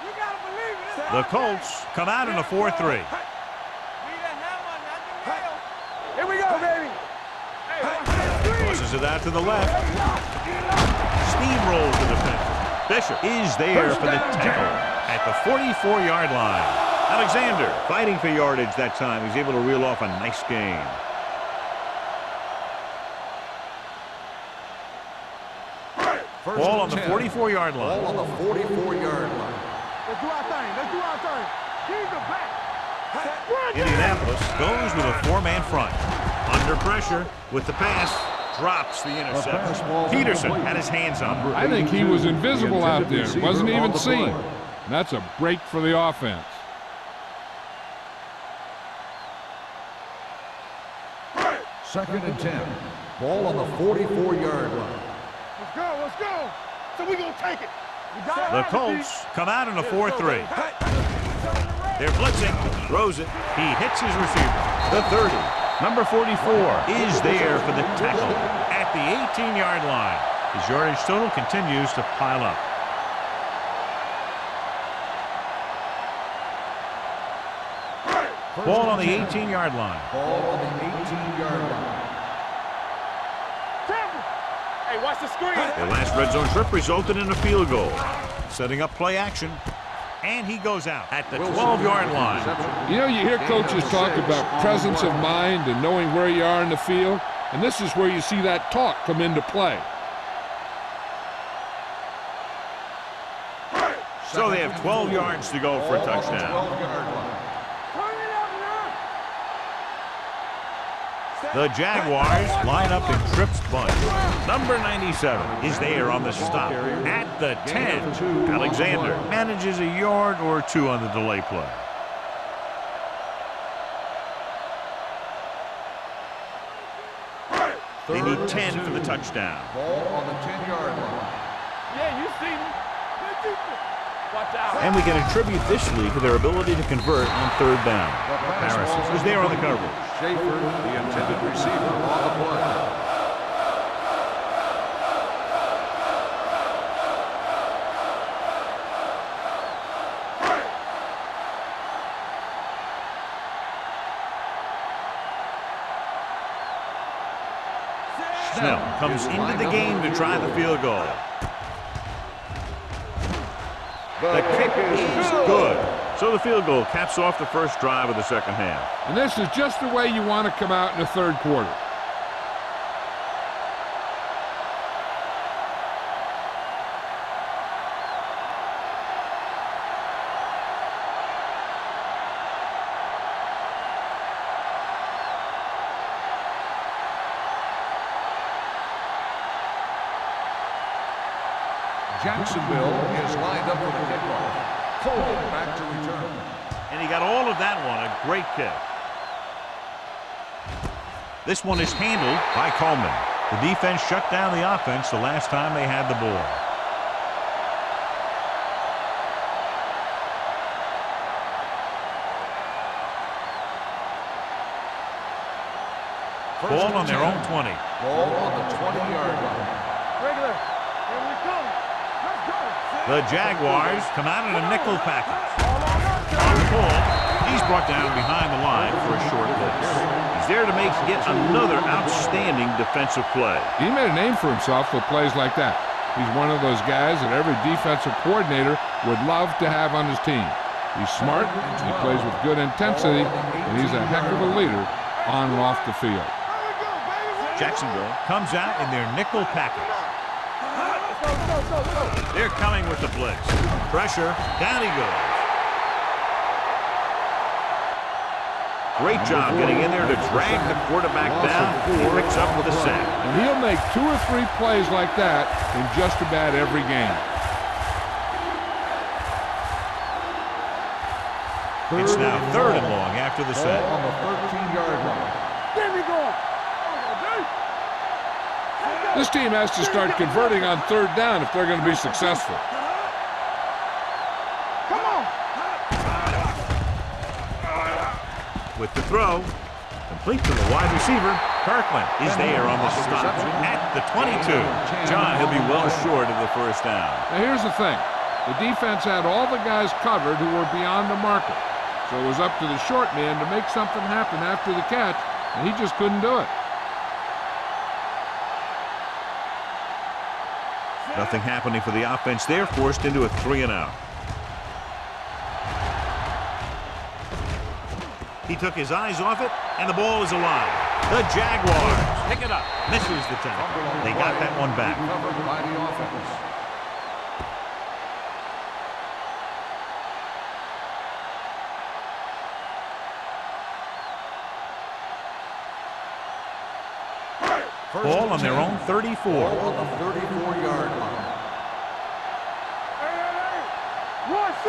S3: You gotta believe it.
S1: The Colts come out in a 4-3.
S3: Here we go, baby. Hey, watch that screen.
S1: Tosses it out to the left. Steamrolls the defense. Bishop is there for the tackle at the 44-yard line. Alexander fighting for yardage that time. He's able to reel off a nice gain. Ball on the 44-yard line.
S2: Ball on the 44-yard line.
S3: Let's do our thing. Let's do our thing. Keep it back.
S1: Indianapolis goes with a 4-man front. Under pressure with the pass. Drops the interception. Peterson had his hands on him.
S4: I think he was invisible out there. Wasn't even seen. And that's a break for the offense.
S2: Second and 10. Ball on the 44-yard line.
S3: Let's go, let's go. So we gonna take it.
S1: The Colts come out in a 4-3. They're blitzing. Throws it. He hits his receiver. The 30. Number 44 is there for the tackle at the 18-yard line. His yardage total continues to pile up. Ball on the 18-yard line.
S2: Ball on the 18-yard line.
S3: Hey, watch the screen.
S1: Their last red zone trip resulted in a field goal. Setting up play action. And he goes out at the 12-yard line.
S4: You know, you hear coaches talk about presence of mind and knowing where you are in the field, and this is where you see that talk come into play.
S1: So they have 12 yards to go for a touchdown.
S3: Turn it up now.
S1: The Jaguars line up in trips bunch. Number 97 is there on the stop at the 10. Alexander manages a yard or 2 on the delay play. They need 10 for the touchdown.
S2: Ball on the 10-yard line.
S3: Yeah, you see me. Watch out.
S1: And we can attribute this lead to their ability to convert on 3rd down. Harrison is there on the coverage.
S2: Schaefer, the intended receiver, on the play.
S1: Snell comes into the game to try the field goal. The kick is good. So the field goal caps off the first drive of the second half.
S4: And this is just the way you want to come out in the 3rd quarter.
S2: Jacksonville is lined up for the kickoff. Fullback back to return.
S1: And he got all of that one. A great kick. This one is handled by Coleman. The defense shut down the offense the last time they had the ball. Ball on their own 20.
S2: Ball on the 20-yard line.
S3: Regular. Here we come. Let's go.
S1: The Jaguars come out in a nickel package.
S3: All on us.
S1: On the ball, he's brought down behind the line for a short blitz. He's there to make yet another outstanding defensive play.
S4: He made a name for himself with plays like that. He's one of those guys that every defensive coordinator would love to have on his team. He's smart, he plays with good intensity, and he's a heck of a leader on and off the field.
S1: Jacksonville comes out in their nickel package. They're coming with the blitz. Pressure, down he goes. Great job getting in there to drag the quarterback down. He picks up with a sack.
S4: And he'll make 2 or 3 plays like that in just about every game.
S1: It's now 3rd and long after the sack.
S2: Ball on the 13-yard line.
S3: There we go.
S4: This team has to start converting on 3rd down if they're going to be successful.
S3: Come on.
S1: With the throw, complete to the wide receiver. Kirkland is there on the stop at the 22. John, he'll be well short of the first down.
S4: Now here's the thing. The defense had all the guys covered who were beyond the marker. So it was up to the short man to make something happen after the catch, and he just couldn't do it.
S1: Nothing happening for the offense there, forced into a 3-and-out. He took his eyes off it, and the ball is alive. The Jaguars pick it up. Misses the tackle. They got that one back.
S2: Covered by the offense.
S1: Ball on their own 34.
S2: Ball on the 34-yard line.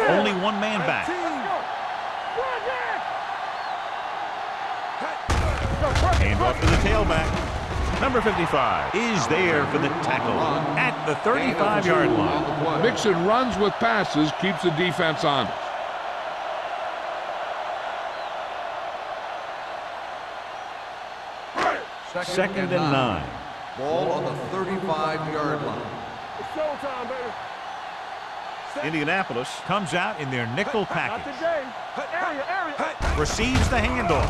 S1: Only one man back. Hand off to the tailback. Number 55 is there for the tackle at the 35-yard line.
S4: Mixon runs with passes, keeps the defense honest.
S1: Second and 9.
S2: Ball on the 35-yard line.
S3: It's showtime, baby.
S1: Indianapolis comes out in their nickel
S3: Not
S1: package.
S3: today. Area.
S1: Receives the handoff.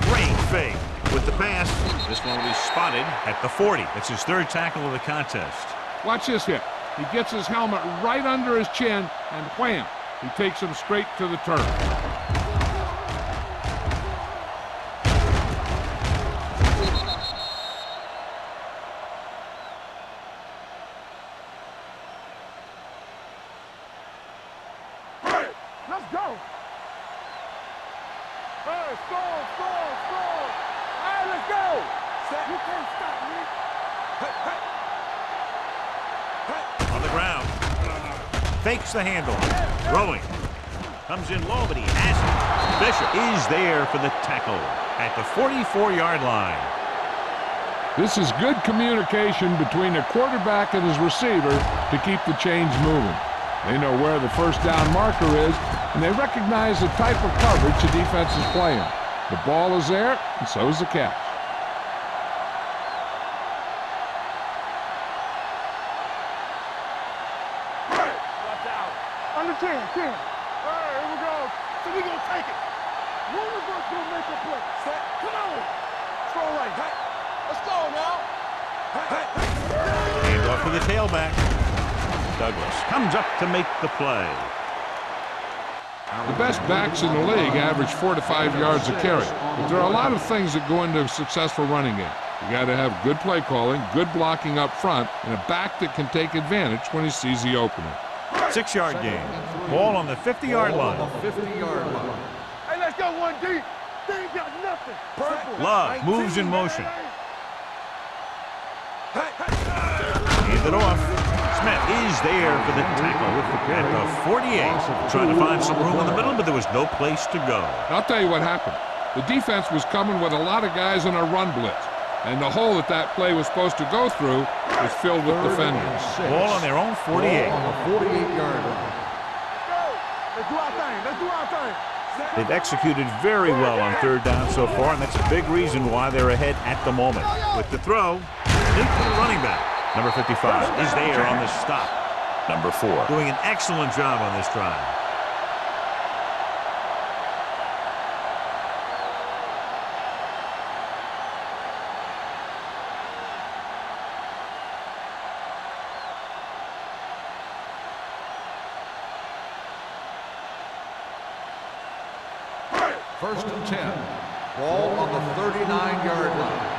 S1: Great fake with the pass. This one will be spotted at the 40. It's his 3rd tackle of the contest.
S4: Watch this hit. He gets his helmet right under his chin, and wham, he takes him straight to the turf.
S3: Let's go. Hey, score. Hey, let's go. You can't stop me.
S1: On the ground. Fakes the handle. Throwing. Comes in low, but he has it. Bishop is there for the tackle at the 44-yard line.
S4: This is good communication between the quarterback and his receiver to keep the chains moving. They know where the first down marker is, and they recognize the type of coverage the defense is playing. The ball is there, and so is the catch.
S3: Under 10. All right, here we go. So we gonna take it. One of us gonna make a play. Set. Come on. Throw right. Let's go now.
S1: Hand off to the tailback. Douglas comes up to make the play.
S4: The best backs in the league average 4 to 5 yards a carry, but there are a lot of things that go into a successful running game. You got to have good play calling, good blocking up front, and a back that can take advantage when he sees the opening.
S1: 6-yard gain. Ball on the 50-yard line.
S2: On the 50-yard line.
S3: Hey, let's go one deep. They ain't got nothing. Purple.
S1: Love moves in motion. Hand it off. Smith is there for the tackle at the 48. Trying to find some room in the middle, but there was no place to go.
S4: I'll tell you what happened. The defense was coming with a lot of guys in a run blitz, and the hole that play was supposed to go through was filled with defenders.
S1: Ball on their own 48.
S2: On the 48-yard line.
S3: Let's do our thing. Let's do our thing.
S1: They've executed very well on third down so far, and that's a big reason why they're ahead at the moment. With the throw, complete to the running back. Number 55 is there on the stop. Number 4 doing an excellent job on this drive.
S2: First and 10. Ball on the 39-yard line.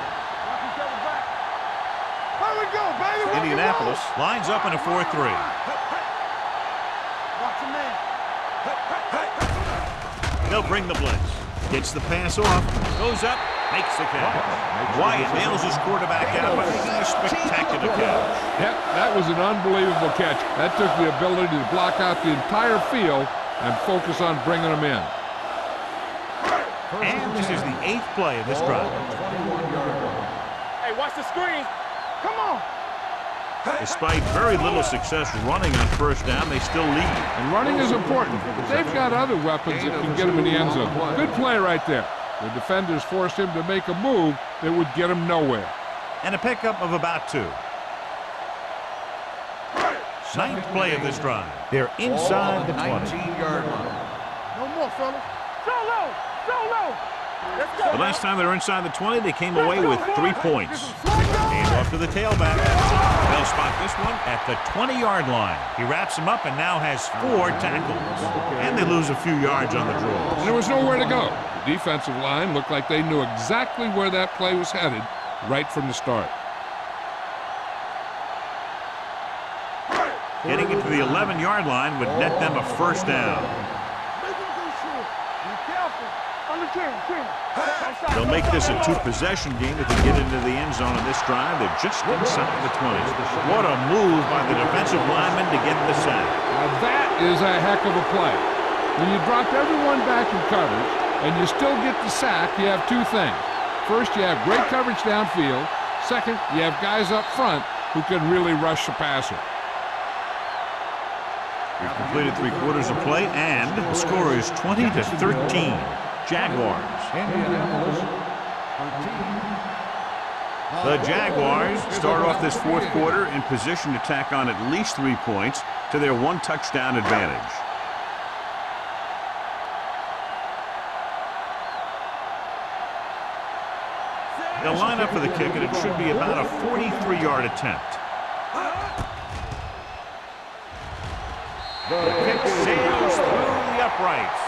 S3: Here we go, baby.
S1: Indianapolis lines up in a 4-3.
S3: Watch him, man.
S1: They'll bring the blitz. Gets the pass off. Goes up. Makes the catch. Wyatt nails his quarterback out by making a spectacular catch.
S4: Yep, that was an unbelievable catch. That took the ability to block out the entire field and focus on bringing them in.
S1: And this is the 8th play of this drive.
S3: Hey, watch the screen. Come on.
S1: Despite very little success running on first down, they still lead.
S4: And running is important. They've got other weapons that can get them in the end zone. Good play right there. The defenders forced him to make a move that would get him nowhere.
S1: And a pickup of about 2. 9th play of this drive. They're inside the 20.
S2: 19-yard line.
S3: No more, fellas. Go low. Go low. Let's go.
S1: The last time they were inside the 20, they came away with 3 points. Hand off to the tailback. They'll spot this one at the 20-yard line. He wraps him up and now has 4 tackles. And they lose a few yards on the draw.
S4: And there was nowhere to go. The defensive line looked like they knew exactly where that play was headed right from the start.
S1: Getting it to the 11-yard line would net them a first down.
S3: Make him go short. Be careful. On the 10.
S1: They'll make this a 2-possession game if they get into the end zone on this drive. They're just inside the 20. What a move by the defensive lineman to get the sack.
S4: Now that is a heck of a play. When you drop everyone back in coverage and you still get the sack, you have 2 things. First, you have great coverage downfield. Second, you have guys up front who can really rush the passer.
S1: We've completed 3/4 of play, and the score is 20-13. Jaguars.
S2: Indianapolis, 13.
S1: The Jaguars start off this 4th quarter in position to tack on at least 3 points to their 1-touchdown advantage. They'll line up for the kick, and it should be about a 43-yard attempt. The kick sails through the uprights,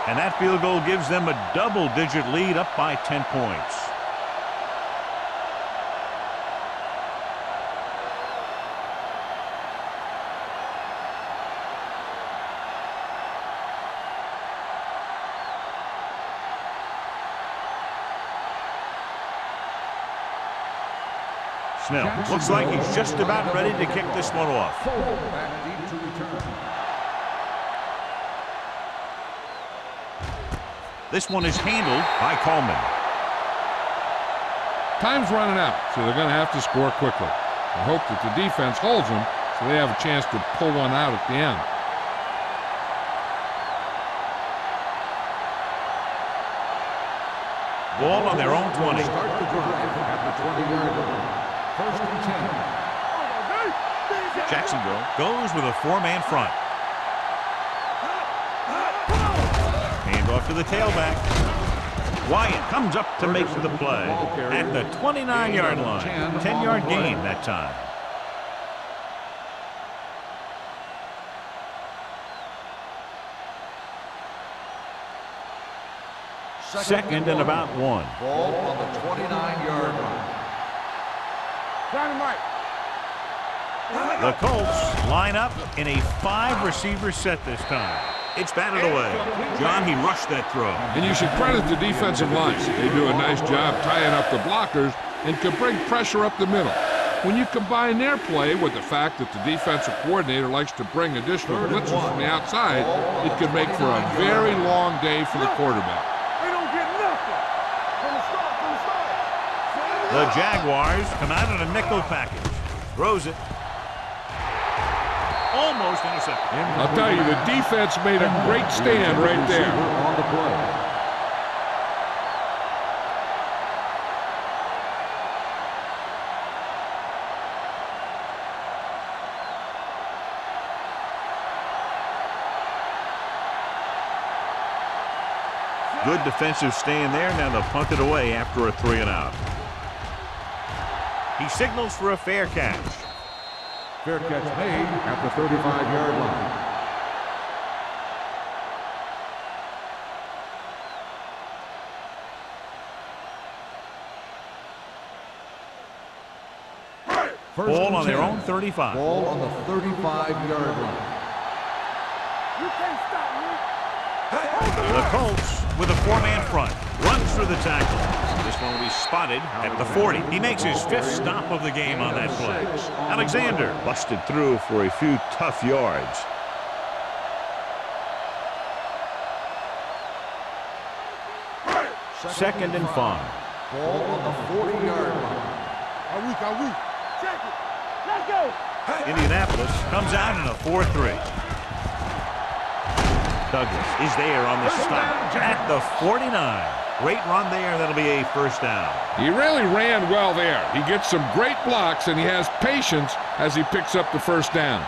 S1: and that field goal gives them a double-digit lead up by 10 points. Snell looks like he's just about ready to kick this one off.
S2: Back deep to return.
S1: This one is handled by Coleman.
S4: Time's running out, so they're going to have to score quickly. I hope that the defense holds them so they have a chance to pull one out at the end.
S1: Ball on their own 20.
S2: Start the drive at the 20-yard line. First and 10.
S1: Jacksonville goes with a 4-man front. Hand off to the tailback. Wyatt comes up to make the play at the 29-yard line. 10-yard gain that time. Second and about 1.
S2: Ball on the 29-yard line.
S3: Dynamite.
S1: The Colts line up in a 5-receiver set this time. It's batted away. John, he rushed that throw.
S4: And you should credit the defensive line. They do a nice job tying up the blockers and can bring pressure up the middle. When you combine their play with the fact that the defensive coordinator likes to bring additional blitzes from the outside, it can make for a very long day for the quarterback.
S3: They don't get nothing. From the start.
S1: The Jaguars come out in a nickel package. Throws it. Almost intercepted.
S4: I'll tell you, the defense made a great stand right there.
S2: On the play.
S1: Good defensive stand there. Now they'll punt it away after a 3-and-out. He signals for a fair catch.
S2: Fair catch made at the 35-yard line.
S1: Ball on their own 35.
S2: Ball on the 35-yard line.
S3: You can't stop me.
S1: The Colts with a 4-man front. Runs through the tackle. This one will be spotted at the 40. He makes his 5th stop of the game on that play. Alexander busted through for a few tough yards. Second and 5.
S2: Ball on the 40-yard line.
S3: Are we? Check it. Let's go.
S1: Indianapolis comes out in a 4-3. Douglas is there on the stop at the 49. Great run there. That'll be a first down.
S4: He really ran well there. He gets some great blocks, and he has patience as he picks up the first down.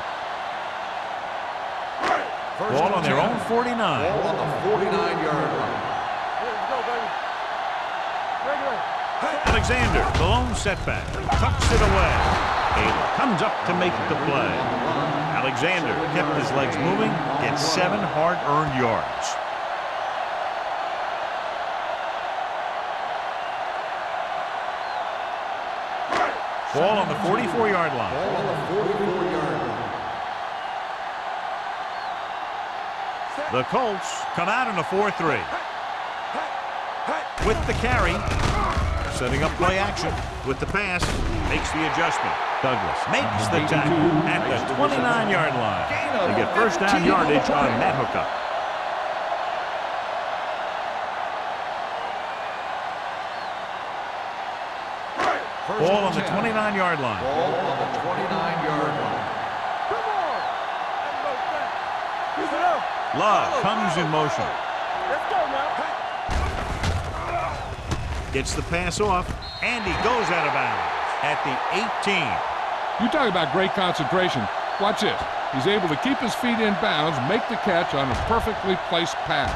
S1: Ball on their own 49.
S2: Ball on the 49-yard line.
S3: Let's go, baby. Regular.
S1: Alexander, the lone setback, tucks it away. Taylor comes up to make the play. Alexander kept his legs moving, gets 7 hard-earned yards. Ball on the 44-yard line.
S2: Ball on the 44-yard line.
S1: The Colts come out in a 4-3. With the carry, setting up play action. With the pass, makes the adjustment. Douglas makes the tackle at the 29-yard line. They get first down yardage on that hookup. Ball on the 29-yard line.
S2: Ball on the 29-yard line.
S3: Come on. Let's go back. Keep it up.
S1: Love comes in motion.
S3: Let's go now.
S1: Gets the pass off, and he goes out of bounds at the 18.
S4: You talk about great concentration. Watch this. He's able to keep his feet in bounds, make the catch on a perfectly placed pass.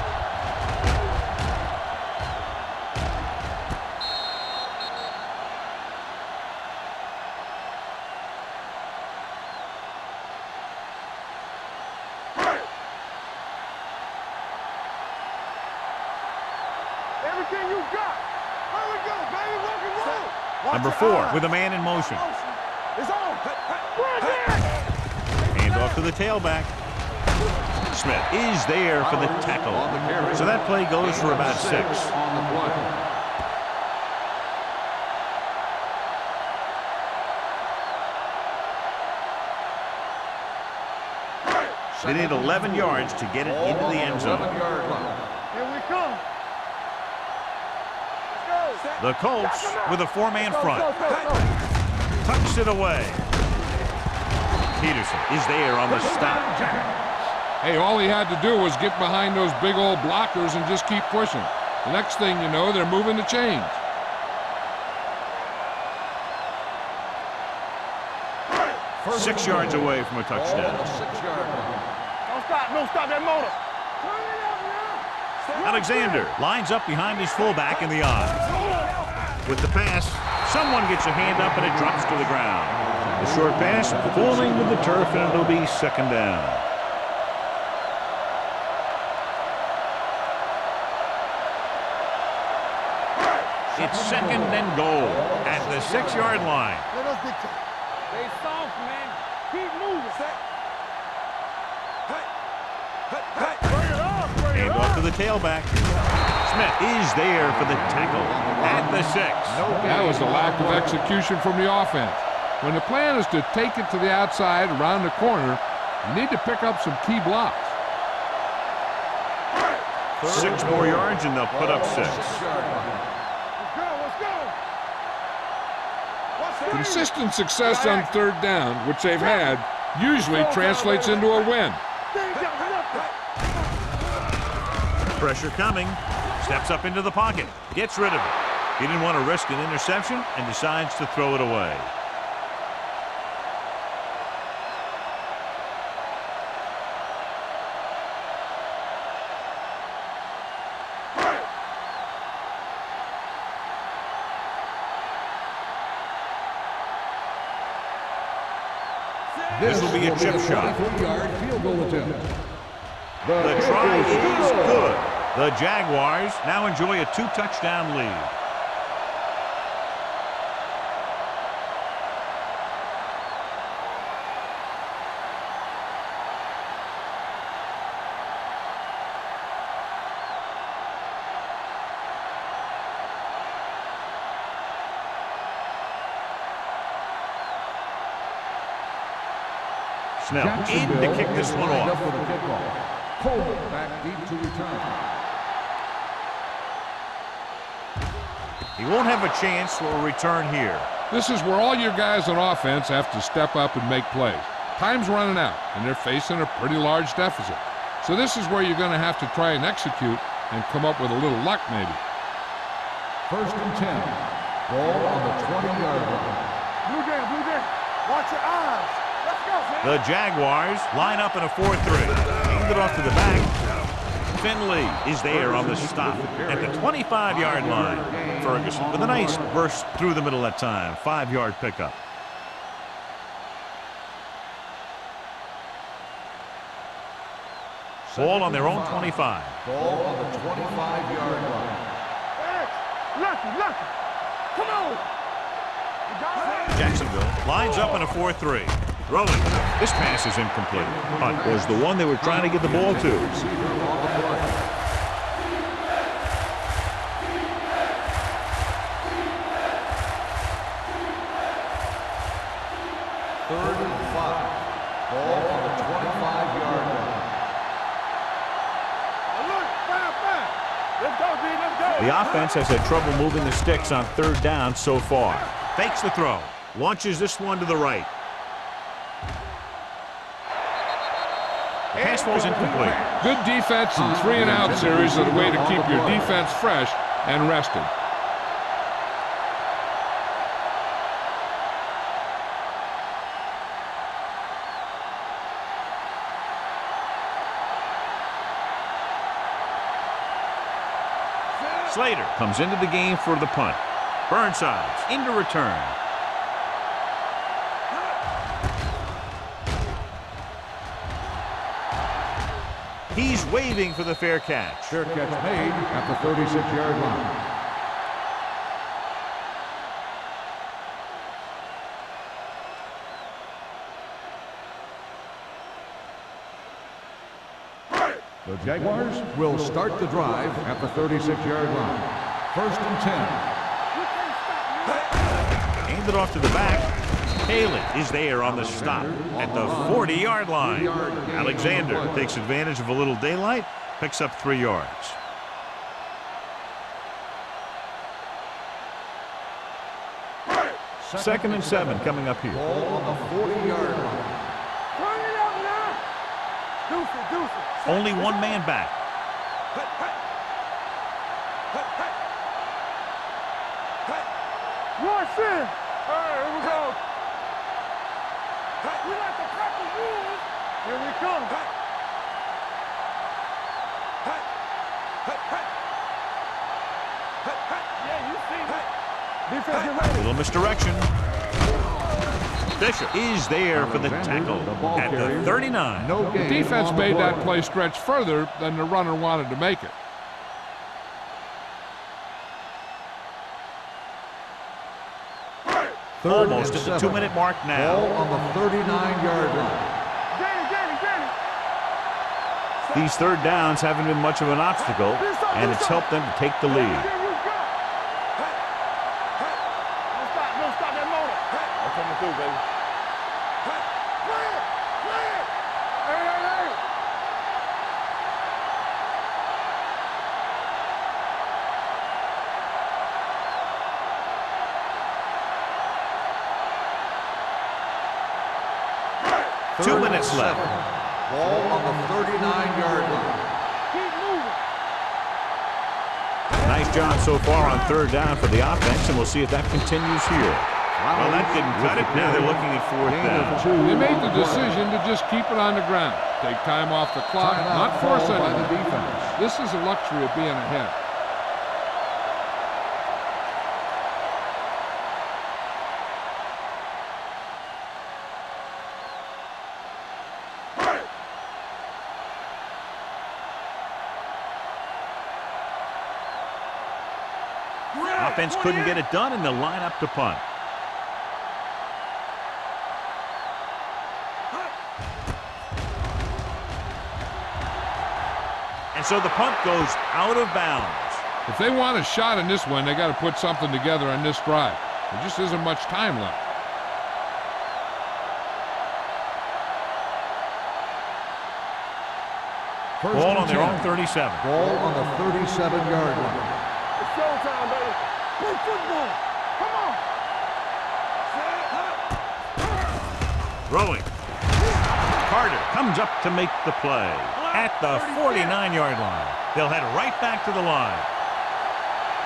S3: Everything you got. Here we go, baby. Rock and roll.
S1: Number 4 with a man in motion.
S3: It's on. Right there.
S1: Hand off to the tailback. Smith is there for the tackle. So that play goes for about 6.
S2: On the play.
S1: They need 11 yards to get it into the end zone.
S2: 11-yard line.
S3: Here we come. Let's go.
S1: The Colts with a 4-man front.
S3: Go.
S1: Tucks it away. Peterson is there on the stop.
S4: Hey, all he had to do was get behind those big old blockers and just keep pushing. The next thing you know, they're moving the chains.
S2: First
S1: 6 yards away from a
S2: Ball on
S1: touchdown.
S2: the 6-yard line.
S3: Don't stop that motor. Turn it up now.
S1: Alexander lines up behind his fullback in the eye. With the pass, someone gets a hand up and it drops to the ground. The short pass fooling with the turf, and it'll be second down. It's second and goal at the 6-yard line.
S3: Let us dictate. Stay soft, man. Keep moving. Bring it on.
S1: Hand off to the tailback. Smith is there for the tackle at the 6.
S4: That was a lack of execution from the offense. When the plan is to take it to the outside around the corner, you need to pick up some key blocks.
S1: 6 more yards and they'll put up 6.
S3: Let's go.
S4: Consistent success on third down, which they've had, usually translates into a win.
S1: Pressure coming. Steps up into the pocket. Gets rid of it. He didn't want to risk an interception and decides to throw it away. This will be a chip shot. The try is good. The Jaguars now enjoy a 2-touchdown lead. Snell in to kick this one off.
S2: Back deep to return.
S1: He won't have a chance for a return here.
S4: This is where all your guys on offense have to step up and make plays. Time's running out, and they're facing a pretty large deficit. So this is where you're going to have to try and execute and come up with a little luck maybe.
S2: 1st and 10. Ball on the 20-yard line.
S3: Blue game. Watch your eyes. Let's go, man.
S1: The Jaguars line up in a 4-3. Aimed it off to the back. Finley is there on the stop at the 25-yard line. Ferguson with a nice burst through the middle that time. 5-yard pickup. Ball on their own 25.
S2: Ball on the 25-yard line.
S3: Lucky. Come on.
S1: Jacksonville lines up in a 4-3. Throwing. This pass is incomplete. Hunt was the one they were trying to get the ball to.
S2: Third and 5. Ball on the 25-yard line.
S3: Let's go.
S1: The offense has had trouble moving the sticks on 3rd down so far. Fakes the throw. Launches this one to the right. Pass ball is incomplete.
S4: Good defense and 3-and-out series are the way to keep your defense fresh and rested.
S1: Slater comes into the game for the punt. Burnside's into return. He's waving for the fair catch.
S2: Fair catch made at the 36-yard line. The Jaguars will start the drive at the 36-yard line. 1st and 10.
S1: Aimed it off to the back. Haley is there on the stop at the 40-yard line. Alexander takes advantage of a little daylight, picks up 3 yards. Second and 7 coming up here.
S2: Ball on the 40-yard line.
S3: Turn it up now. Deuce.
S1: Only one man back.
S3: Rush in. Here we go. We like to cut the rules. Here we come. Yeah, you see that. Defense, get ready.
S1: Little misdirection. Bishop is there for the tackle at the 39.
S2: No
S4: The
S2: gain
S4: defense
S2: on the
S4: made that
S2: play.
S4: play stretch further than the runner wanted to make it.
S1: Almost at the 2-minute mark
S2: Ball
S1: now.
S2: on the 39-yard line.
S3: Get it.
S1: These 3rd downs haven't been much of an obstacle, and it's helped them to take the lead.
S3: There you go. Don't stop that motor. That's coming through, baby.
S1: 2 minutes left.
S2: Ball on the 39-yard line.
S3: Keep moving.
S1: Nice job so far on third down for the offense, and we'll see if that continues here. Well, that didn't cut it. Now they're looking at fourth down.
S4: They made the decision to just keep it on the ground. Take time off the clock, not force anything. This is a luxury of being ahead.
S1: Offense couldn't get it done, and they'll line up to punt. And so the punt goes out of bounds.
S4: If they want a shot in this one, they got to put something together on this drive. There just isn't much time left.
S1: Ball on their own 37.
S2: Ball on the 37-yard line.
S3: It's showtime, baby. Play football. Come on.
S1: Throwing. Carter comes up to make the play at the 49-yard line. They'll head right back to the line.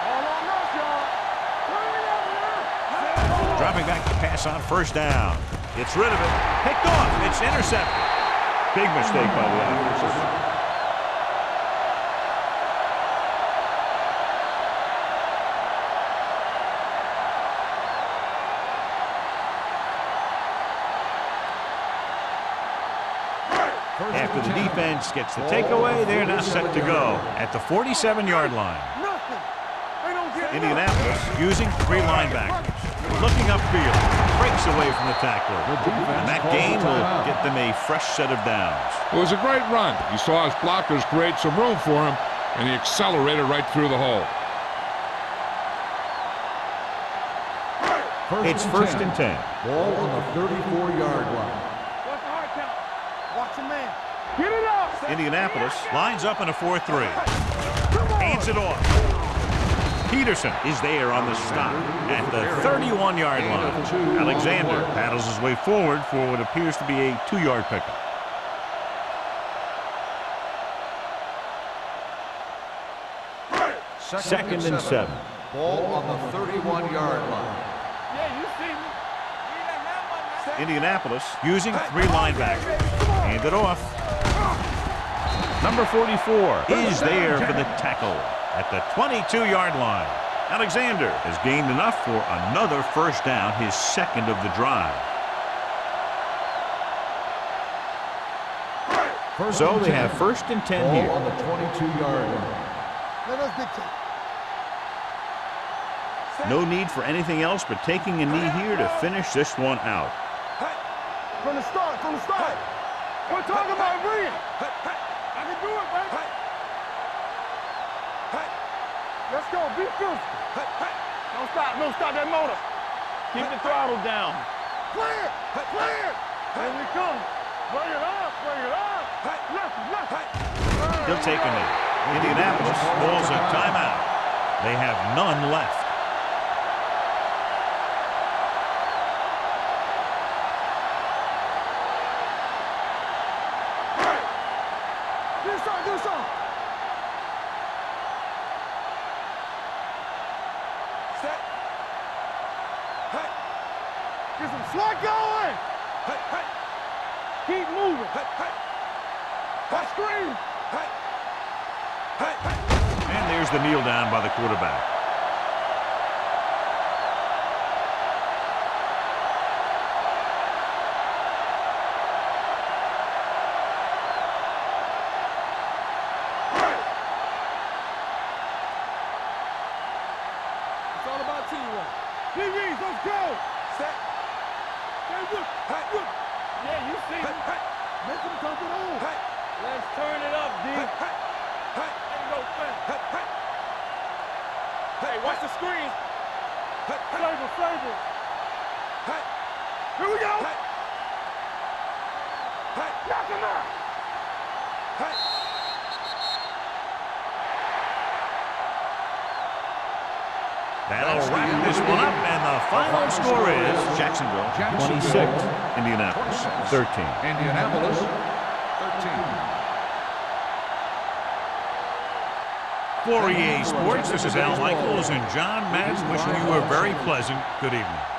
S3: All on us, y'all. Turn it up,
S1: Dropping back to pass on first down. Gets rid of it. Picked off. It's intercepted. Big mistake by the offense. After the defense gets the takeaway, they're now set to go at the 47-yard line.
S3: Nothing. They don't get
S1: Indianapolis using 3 linebackers. Looking upfield, breaks away from the tackler. And that gain will get them a fresh set of downs.
S4: It was a great run. He saw his blockers create some room for him, and he accelerated right through the hole.
S1: It's first and 10.
S2: Ball on the 34-yard line.
S3: What's the hard count? Watch your man. Get it out.
S1: Indianapolis lines up in a 4-3. Hands it off. Peterson is there on the stop at the 31-yard line. Alexander paddles his way forward for what appears to be a 2-yard pickup. Second and 7.
S2: Ball on the 31-yard line.
S3: Yeah, you see me.
S1: Indianapolis using 3 linebackers. Hand it off. Number 44 is there for the tackle at the 22-yard line. Alexander has gained enough for another first down, his second of the drive. So they have first and 10
S2: Ball
S1: here.
S2: on the 22-yard line.
S3: Let us dictate.
S1: No need for anything else but taking a knee here to finish this one out.
S3: From the start, from the start. We're talking about bringing. I can do it, baby. Let's go, be physical. Don't stop that motor. Keep the throttle down. Clear, clear. Here we come. Bring it up, bring it up. Left.
S1: He'll take a knee. Indianapolis calls a timeout. They have none left.
S3: Do something. Set. Hey. Get some slack going. Hey. Keep moving. Hey. Screen.
S1: And there's the kneel down by the quarterback.
S3: It's all about teamwork. TVs, let's go. Set. Hey, look. Yeah, you see me. Make them come it on. Let's turn it up, D. Ain't no fence. Hey, watch the screen. Flavor. Here we go. Knock him out.
S1: That'll wrap this one up, and the final score is Jacksonville 26, Indianapolis 13.
S2: Indianapolis 13.
S1: For EA Sports, this is Al Michaels and John Madden wishing you a very pleasant good evening.